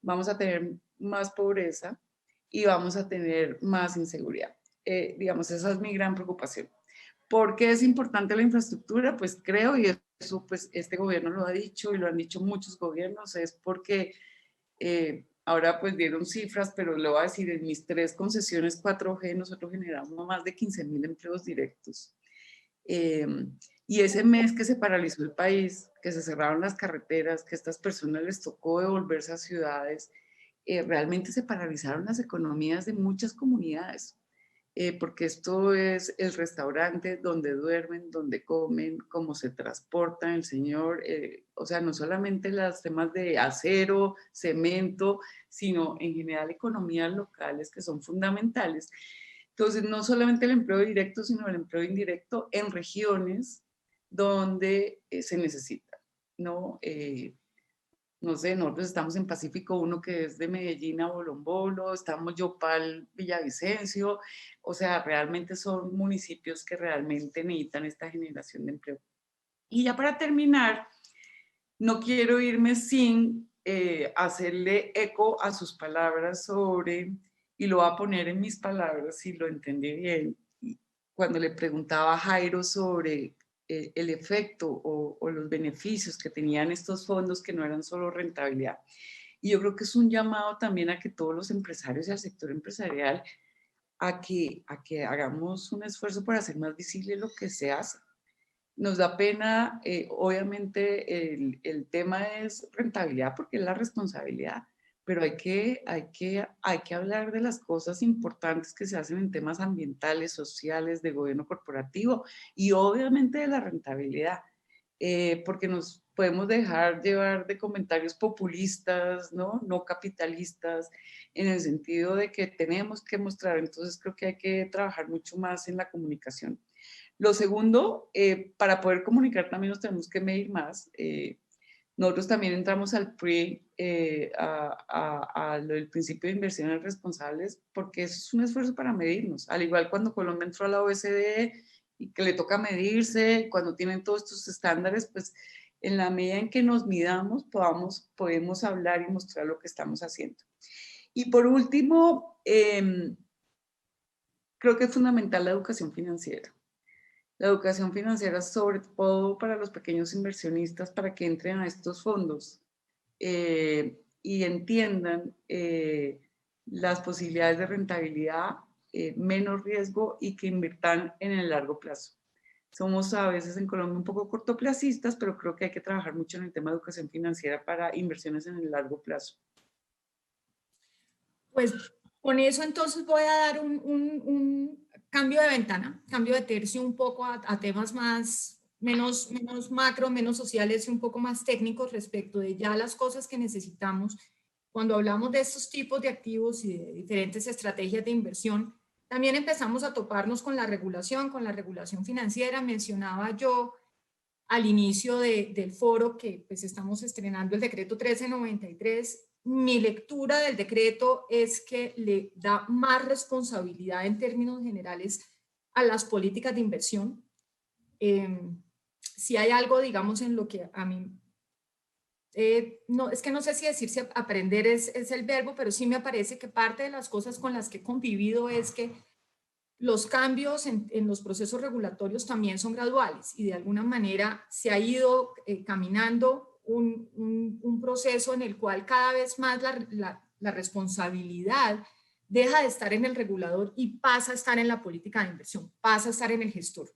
vamos a tener más pobreza y vamos a tener más inseguridad. Digamos, esa es mi gran preocupación. ¿Por qué es importante la infraestructura? Pues creo, y eso pues este gobierno lo ha dicho y lo han dicho muchos gobiernos, es porque ahora pues dieron cifras, pero le voy a decir, en mis 3 concesiones 4G nosotros generamos más de 15.000 empleos directos. Y ese mes que se paralizó el país, que se cerraron las carreteras, que a estas personas les tocó devolverse a ciudades, realmente se paralizaron las economías de muchas comunidades. Porque esto es el restaurante donde duermen, donde comen, cómo se transportan el señor, o sea, no solamente los temas de acero, cemento, sino en general economías locales que son fundamentales. Entonces, no solamente el empleo directo, sino el empleo indirecto en regiones donde se necesita, ¿no? No sé, nosotros estamos en Pacífico 1, que es de Medellín a Bolombolo, estamos Yopal, Villavicencio, o sea, realmente son municipios que realmente necesitan esta generación de empleo. Y ya para terminar, no quiero irme sin hacerle eco a sus palabras sobre, y lo voy a poner en mis palabras si lo entendí bien, cuando le preguntaba a Jairo sobre el efecto o los beneficios que tenían estos fondos, que no eran solo rentabilidad. Y yo creo que es un llamado también a que todos los empresarios y al sector empresarial a que hagamos un esfuerzo por hacer más visible lo que se hace. Nos da pena, obviamente el tema es rentabilidad porque es la responsabilidad, pero hay que hablar de las cosas importantes que se hacen en temas ambientales, sociales, de gobierno corporativo y obviamente de la rentabilidad, porque nos podemos dejar llevar de comentarios populistas, no capitalistas, en el sentido de que tenemos que mostrar. Entonces creo que hay que trabajar mucho más en la comunicación. Lo segundo, para poder comunicar también nos tenemos que medir más. Nosotros también entramos al PRI, al principio de inversiones responsables, porque eso es un esfuerzo para medirnos. Al igual cuando Colombia entró a la OECD y que le toca medirse, cuando tienen todos estos estándares, pues en la medida en que nos midamos, podemos hablar y mostrar lo que estamos haciendo. Y por último, creo que es fundamental la educación financiera. La educación financiera, sobre todo para los pequeños inversionistas, para que entren a estos fondos y entiendan las posibilidades de rentabilidad, menos riesgo y que inviertan en el largo plazo. Somos a veces en Colombia un poco cortoplacistas, pero creo que hay que trabajar mucho en el tema de educación financiera para inversiones en el largo plazo. Pues con eso entonces voy a dar un cambio de ventana, cambio de tercio un poco a temas menos macro, menos sociales y un poco más técnicos respecto de ya las cosas que necesitamos. Cuando hablamos de estos tipos de activos y de diferentes estrategias de inversión, también empezamos a toparnos con la regulación financiera. Mencionaba yo al inicio del foro que pues estamos estrenando el decreto 1393. Mi lectura del decreto es que le da más responsabilidad en términos generales a las políticas de inversión. Si hay algo, digamos, en lo que a mí, no, es que no sé si decir si aprender es el verbo, pero sí me parece que parte de las cosas con las que he convivido es que los cambios en los procesos regulatorios también son graduales y de alguna manera se ha ido caminando un proceso en el cual cada vez más la responsabilidad deja de estar en el regulador y pasa a estar en la política de inversión, pasa a estar en el gestor.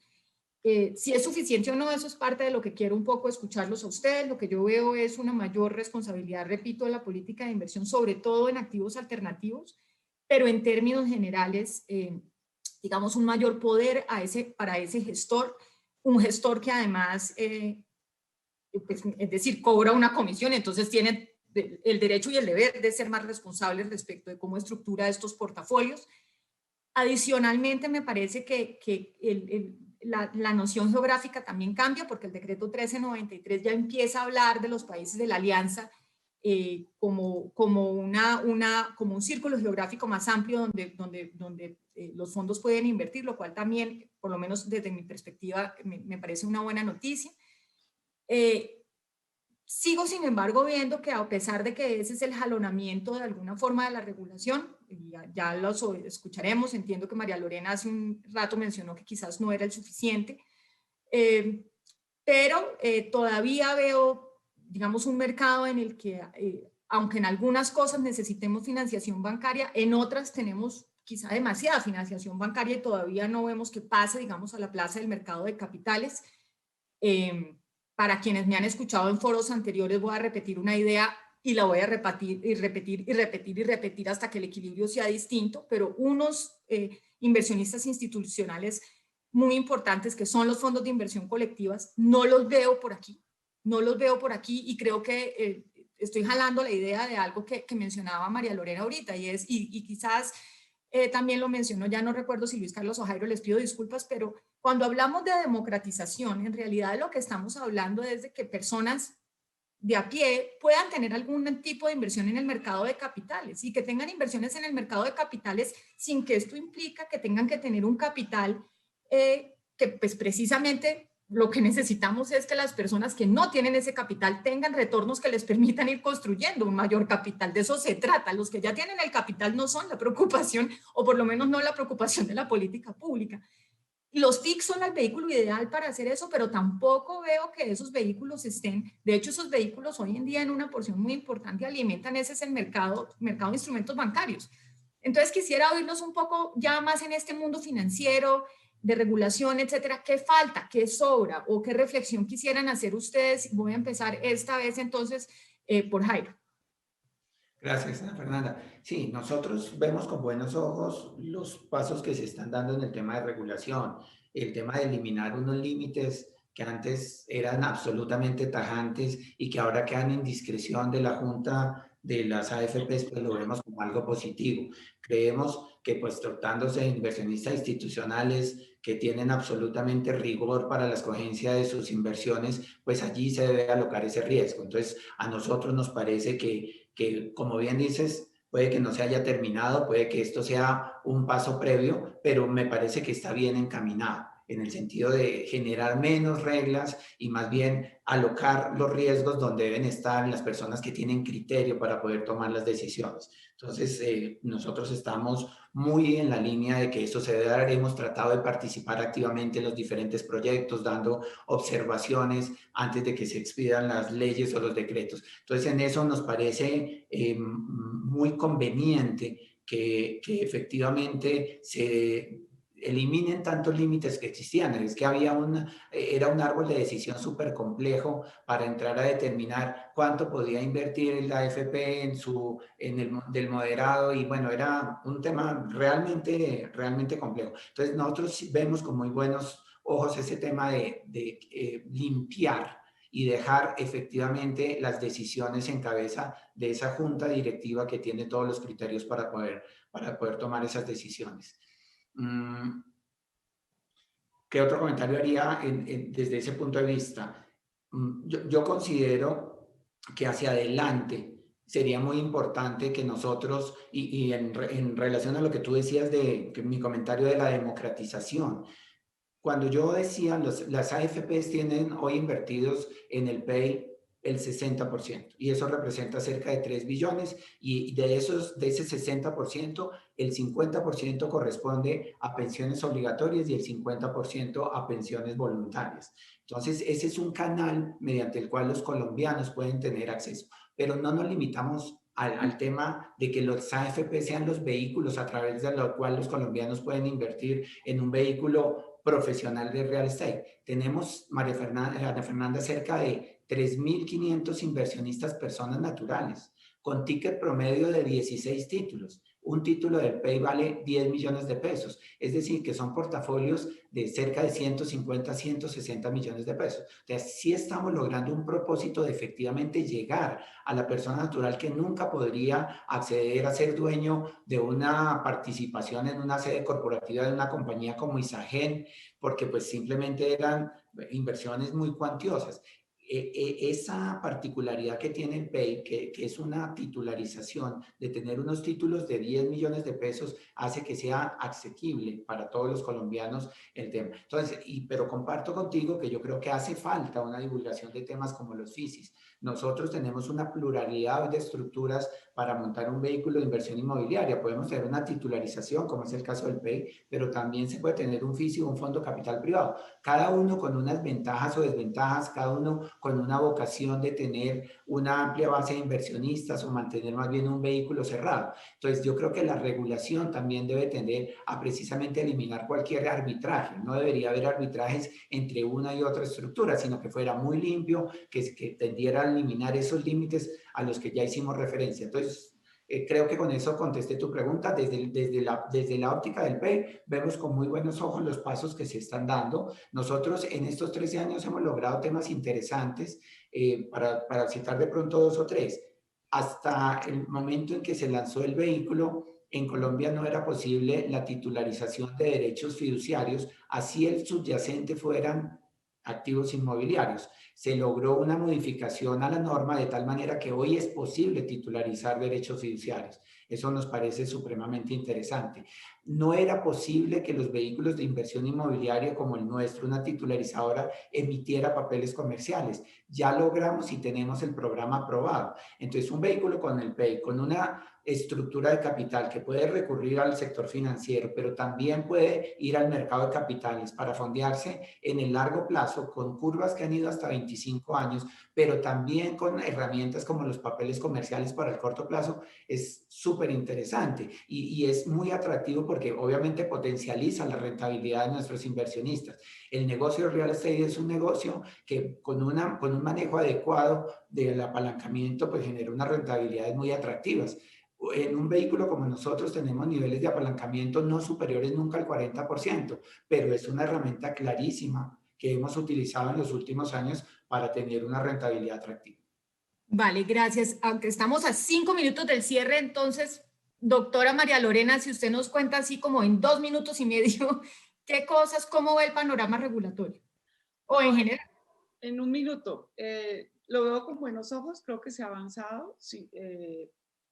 Si es suficiente o no, eso es parte de lo que quiero un poco escucharlos a ustedes. Lo que yo veo es una mayor responsabilidad, repito, de la política de inversión, sobre todo en activos alternativos, pero en términos generales, digamos, un mayor poder para ese gestor, un gestor que además, pues, es decir, cobra una comisión, entonces tiene el derecho y el deber de ser más responsable respecto de cómo estructura estos portafolios. Adicionalmente, me parece que la noción geográfica también cambia porque el decreto 1393 ya empieza a hablar de los países de la alianza como un círculo geográfico más amplio donde los fondos pueden invertir, lo cual también, por lo menos desde mi perspectiva, me parece una buena noticia. Sigo, sin embargo, viendo que a pesar de que ese es el jalonamiento de alguna forma de la regulación, y ya los escucharemos, entiendo que María Lorena hace un rato mencionó que quizás no era el suficiente, pero todavía veo, digamos, un mercado en el que, aunque en algunas cosas necesitemos financiación bancaria, en otras tenemos quizá demasiada financiación bancaria y todavía no vemos que pase, digamos, a la plaza del mercado de capitales. Para quienes me han escuchado en foros anteriores, voy a repetir una idea y la voy a repetir y repetir y repetir y repetir hasta que el equilibrio sea distinto, pero unos inversionistas institucionales muy importantes, que son los fondos de inversión colectivas, no los veo por aquí, y creo que estoy jalando la idea de algo que mencionaba María Lorena ahorita, y quizás también lo mencionó, ya no recuerdo si Luis Carlos o Jairo, les pido disculpas, pero cuando hablamos de democratización, en realidad de lo que estamos hablando es de que personas de a pie puedan tener algún tipo de inversión en el mercado de capitales y que tengan inversiones en el mercado de capitales sin que esto implica que tengan que tener un capital que pues precisamente lo que necesitamos es que las personas que no tienen ese capital tengan retornos que les permitan ir construyendo un mayor capital. De eso se trata. Los que ya tienen el capital no son la preocupación, o por lo menos no la preocupación de la política pública. Y los TIC son el vehículo ideal para hacer eso, pero tampoco veo que esos vehículos estén, de hecho esos vehículos hoy en día en una porción muy importante alimentan, ese es el mercado de instrumentos bancarios. Entonces quisiera oírnos un poco ya más en este mundo financiero, de regulación, etcétera. ¿Qué falta? ¿Qué sobra? ¿O qué reflexión quisieran hacer ustedes? Voy a empezar esta vez entonces por Jairo. Gracias, Ana Fernanda. Sí, nosotros vemos con buenos ojos los pasos que se están dando en el tema de regulación, el tema de eliminar unos límites que antes eran absolutamente tajantes y que ahora quedan en discreción de la Junta de las AFPs, pues lo vemos como algo positivo. Creemos que pues tratándose de inversionistas institucionales que tienen absolutamente rigor para la escogencia de sus inversiones, pues allí se debe alocar ese riesgo. Entonces, a nosotros nos parece que como bien dices, puede que no se haya terminado, puede que esto sea un paso previo, pero me parece que está bien encaminado en el sentido de generar menos reglas y más bien alocar los riesgos donde deben estar las personas que tienen criterio para poder tomar las decisiones. Entonces, nosotros estamos muy en la línea de que esto se debe dar. Hemos tratado de participar activamente en los diferentes proyectos, dando observaciones antes de que se expidan las leyes o los decretos. Entonces, en eso nos parece muy conveniente que efectivamente se eliminen tantos límites que existían. Es que era un árbol de decisión súper complejo para entrar a determinar cuánto podía invertir la AFP del moderado, y bueno, era un tema realmente complejo. Entonces nosotros sí vemos con muy buenos ojos ese tema de limpiar y dejar efectivamente las decisiones en cabeza de esa junta directiva que tiene todos los criterios para poder tomar esas decisiones. ¿Qué otro comentario haría desde ese punto de vista? Yo considero que hacia adelante sería muy importante que nosotros, y en relación a lo que tú decías que mi comentario de la democratización, cuando yo decía, las AFPs tienen hoy invertidos en el PEI el 60%, y eso representa cerca de 3 billones, y de ese 60%, el 50% corresponde a pensiones obligatorias y el 50% a pensiones voluntarias. Entonces, ese es un canal mediante el cual los colombianos pueden tener acceso, pero no nos limitamos al tema de que los AFP sean los vehículos a través de los cuales los colombianos pueden invertir en un vehículo profesional de real estate. Tenemos, Ana Fernanda, cerca de 3.500 inversionistas, personas naturales, con ticket promedio de 16 títulos. Un título del PEI vale 10 millones de pesos, es decir, que son portafolios de cerca de 150, 160 millones de pesos. Entonces, sí estamos logrando un propósito de efectivamente llegar a la persona natural que nunca podría acceder a ser dueño de una participación en una sede corporativa de una compañía como Isagen, porque pues simplemente eran inversiones muy cuantiosas. Esa particularidad que tiene el PEI, que es una titularización de tener unos títulos de 10 millones de pesos, hace que sea asequible para todos los colombianos el tema. Entonces, pero comparto contigo que yo creo que hace falta una divulgación de temas como los FISIs. Nosotros tenemos una pluralidad de estructuras para montar un vehículo de inversión inmobiliaria. Podemos tener una titularización, como es el caso del PEI, pero también se puede tener un FISI o un fondo capital privado. Cada uno con unas ventajas o desventajas, cada uno con una vocación de tener una amplia base de inversionistas o mantener más bien un vehículo cerrado. Entonces, yo creo que la regulación también debe tender a precisamente eliminar cualquier arbitraje. No debería haber arbitrajes entre una y otra estructura, sino que fuera muy limpio, que tendiera a eliminar esos límites a los que ya hicimos referencia. Entonces, creo que con eso contesté tu pregunta. Desde la óptica del PEI, vemos con muy buenos ojos los pasos que se están dando. Nosotros en estos 13 años hemos logrado temas interesantes, para citar de pronto 2 o 3. Hasta el momento en que se lanzó el vehículo, en Colombia no era posible la titularización de derechos fiduciarios, así el subyacente fueran activos inmobiliarios. Se logró una modificación a la norma de tal manera que hoy es posible titularizar derechos fiduciarios. Eso nos parece supremamente interesante. No era posible que los vehículos de inversión inmobiliaria como el nuestro, una titularizadora, emitiera papeles comerciales. Ya logramos y tenemos el programa aprobado. Entonces, un vehículo con el PEI, con una estructura de capital que puede recurrir al sector financiero, pero también puede ir al mercado de capitales para fondearse en el largo plazo con curvas que han ido hasta 25 años, pero también con herramientas como los papeles comerciales para el corto plazo, es súper interesante y es muy atractivo porque obviamente potencializa la rentabilidad de nuestros inversionistas. El negocio de real estate es un negocio que con un manejo adecuado del apalancamiento pues genera unas rentabilidades muy atractivas. En un vehículo como nosotros tenemos niveles de apalancamiento no superiores nunca al 40%, pero es una herramienta clarísima que hemos utilizado en los últimos años para tener una rentabilidad atractiva. Vale, gracias. Aunque estamos a 5 minutos del cierre, entonces, doctora María Lorena, si usted nos cuenta así como en 2 minutos y medio, ¿qué cosas, cómo ve el panorama regulatorio? O en general. En un minuto, lo veo con buenos ojos, creo que se ha avanzado. Sí,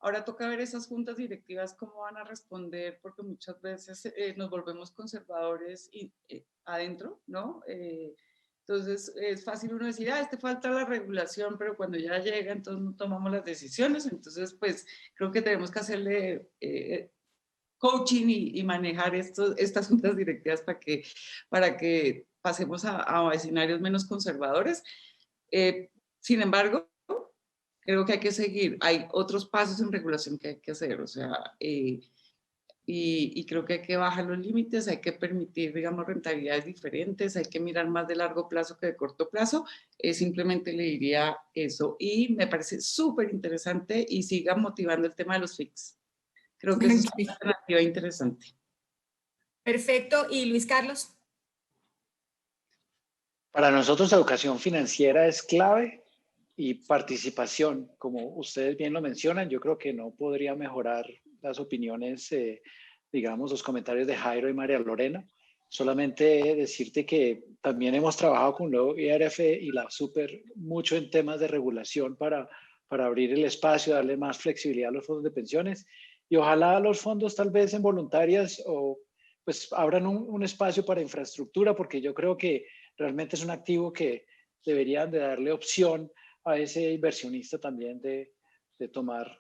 ahora toca ver esas juntas directivas cómo van a responder, porque muchas veces nos volvemos conservadores adentro, ¿no? Entonces es fácil uno decir, falta la regulación, pero cuando ya llega, entonces no tomamos las decisiones. Entonces, pues creo que tenemos que hacerle coaching y manejar estas juntas directivas para que pasemos a escenarios menos conservadores. Sin embargo, creo que hay que seguir. Hay otros pasos en regulación que hay que hacer, o sea, y creo que hay que bajar los límites, hay que permitir, digamos, rentabilidades diferentes, hay que mirar más de largo plazo que de corto plazo. Simplemente le diría eso. Y me parece súper interesante y siga motivando el tema de los FICs. Creo que es una alternativa interesante. Perfecto. ¿Y Luis Carlos? Para nosotros, educación financiera es clave y participación. Como ustedes bien lo mencionan, yo creo que no podría mejorar las opiniones, digamos, los comentarios de Jairo y María Lorena. Solamente decirte que también hemos trabajado con la IRF y la Super mucho en temas de regulación para abrir el espacio, darle más flexibilidad a los fondos de pensiones. Y ojalá los fondos tal vez en voluntarias o pues abran un espacio para infraestructura, porque yo creo que realmente es un activo que deberían de darle opción a ese inversionista también de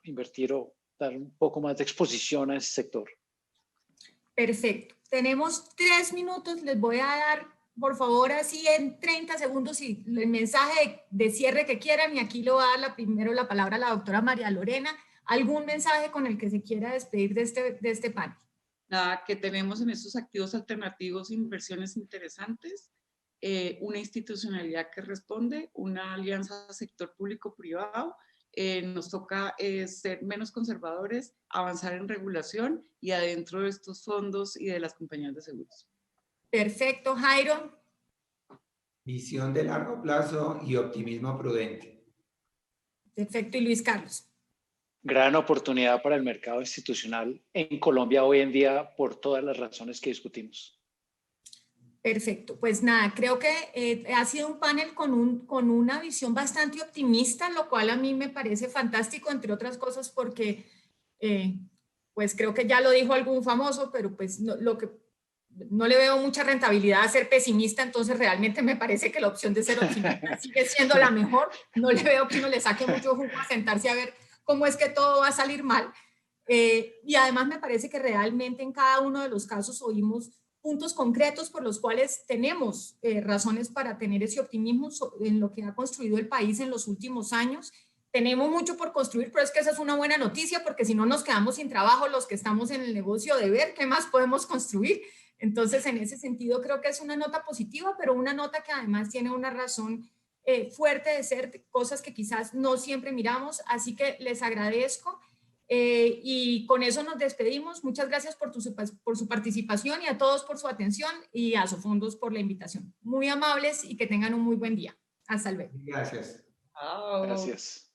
invertir o dar un poco más de exposición a ese sector. Perfecto. Tenemos 3 minutos. Les voy a dar, por favor, así en 30 segundos y el mensaje de cierre que quieran. Y aquí le voy a dar primero la palabra a la doctora María Lorena. ¿Algún mensaje con el que se quiera despedir de este panel? Nada, que tenemos en estos activos alternativos inversiones interesantes, una institucionalidad que responde, una alianza sector público-privado. Nos toca ser menos conservadores, avanzar en regulación y adentro de estos fondos y de las compañías de seguros. Perfecto. Jairo. Visión de largo plazo y optimismo prudente. Perfecto. Y Luis Carlos. Gran oportunidad para el mercado institucional en Colombia hoy en día por todas las razones que discutimos. Perfecto, pues nada, creo que ha sido un panel con una visión bastante optimista, lo cual a mí me parece fantástico, entre otras cosas porque, pues creo que ya lo dijo algún famoso, pero pues no le veo mucha rentabilidad a ser pesimista, entonces realmente me parece que la opción de ser optimista sigue siendo la mejor. No le veo que uno le saque mucho jugo a sentarse a ver cómo es que todo va a salir mal. Y además me parece que realmente en cada uno de los casos oímos puntos concretos por los cuales tenemos razones para tener ese optimismo en lo que ha construido el país en los últimos años. Tenemos mucho por construir, pero es que esa es una buena noticia, porque si no nos quedamos sin trabajo los que estamos en el negocio de ver qué más podemos construir. Entonces, en ese sentido, creo que es una nota positiva, pero una nota que además tiene una razón fuerte de ser cosas que quizás no siempre miramos. Así que les agradezco. Y con eso nos despedimos. Muchas gracias por su participación y a todos por su atención y a Sofondos por la invitación. Muy amables y que tengan un muy buen día. Hasta luego. Gracias. Chao. Gracias.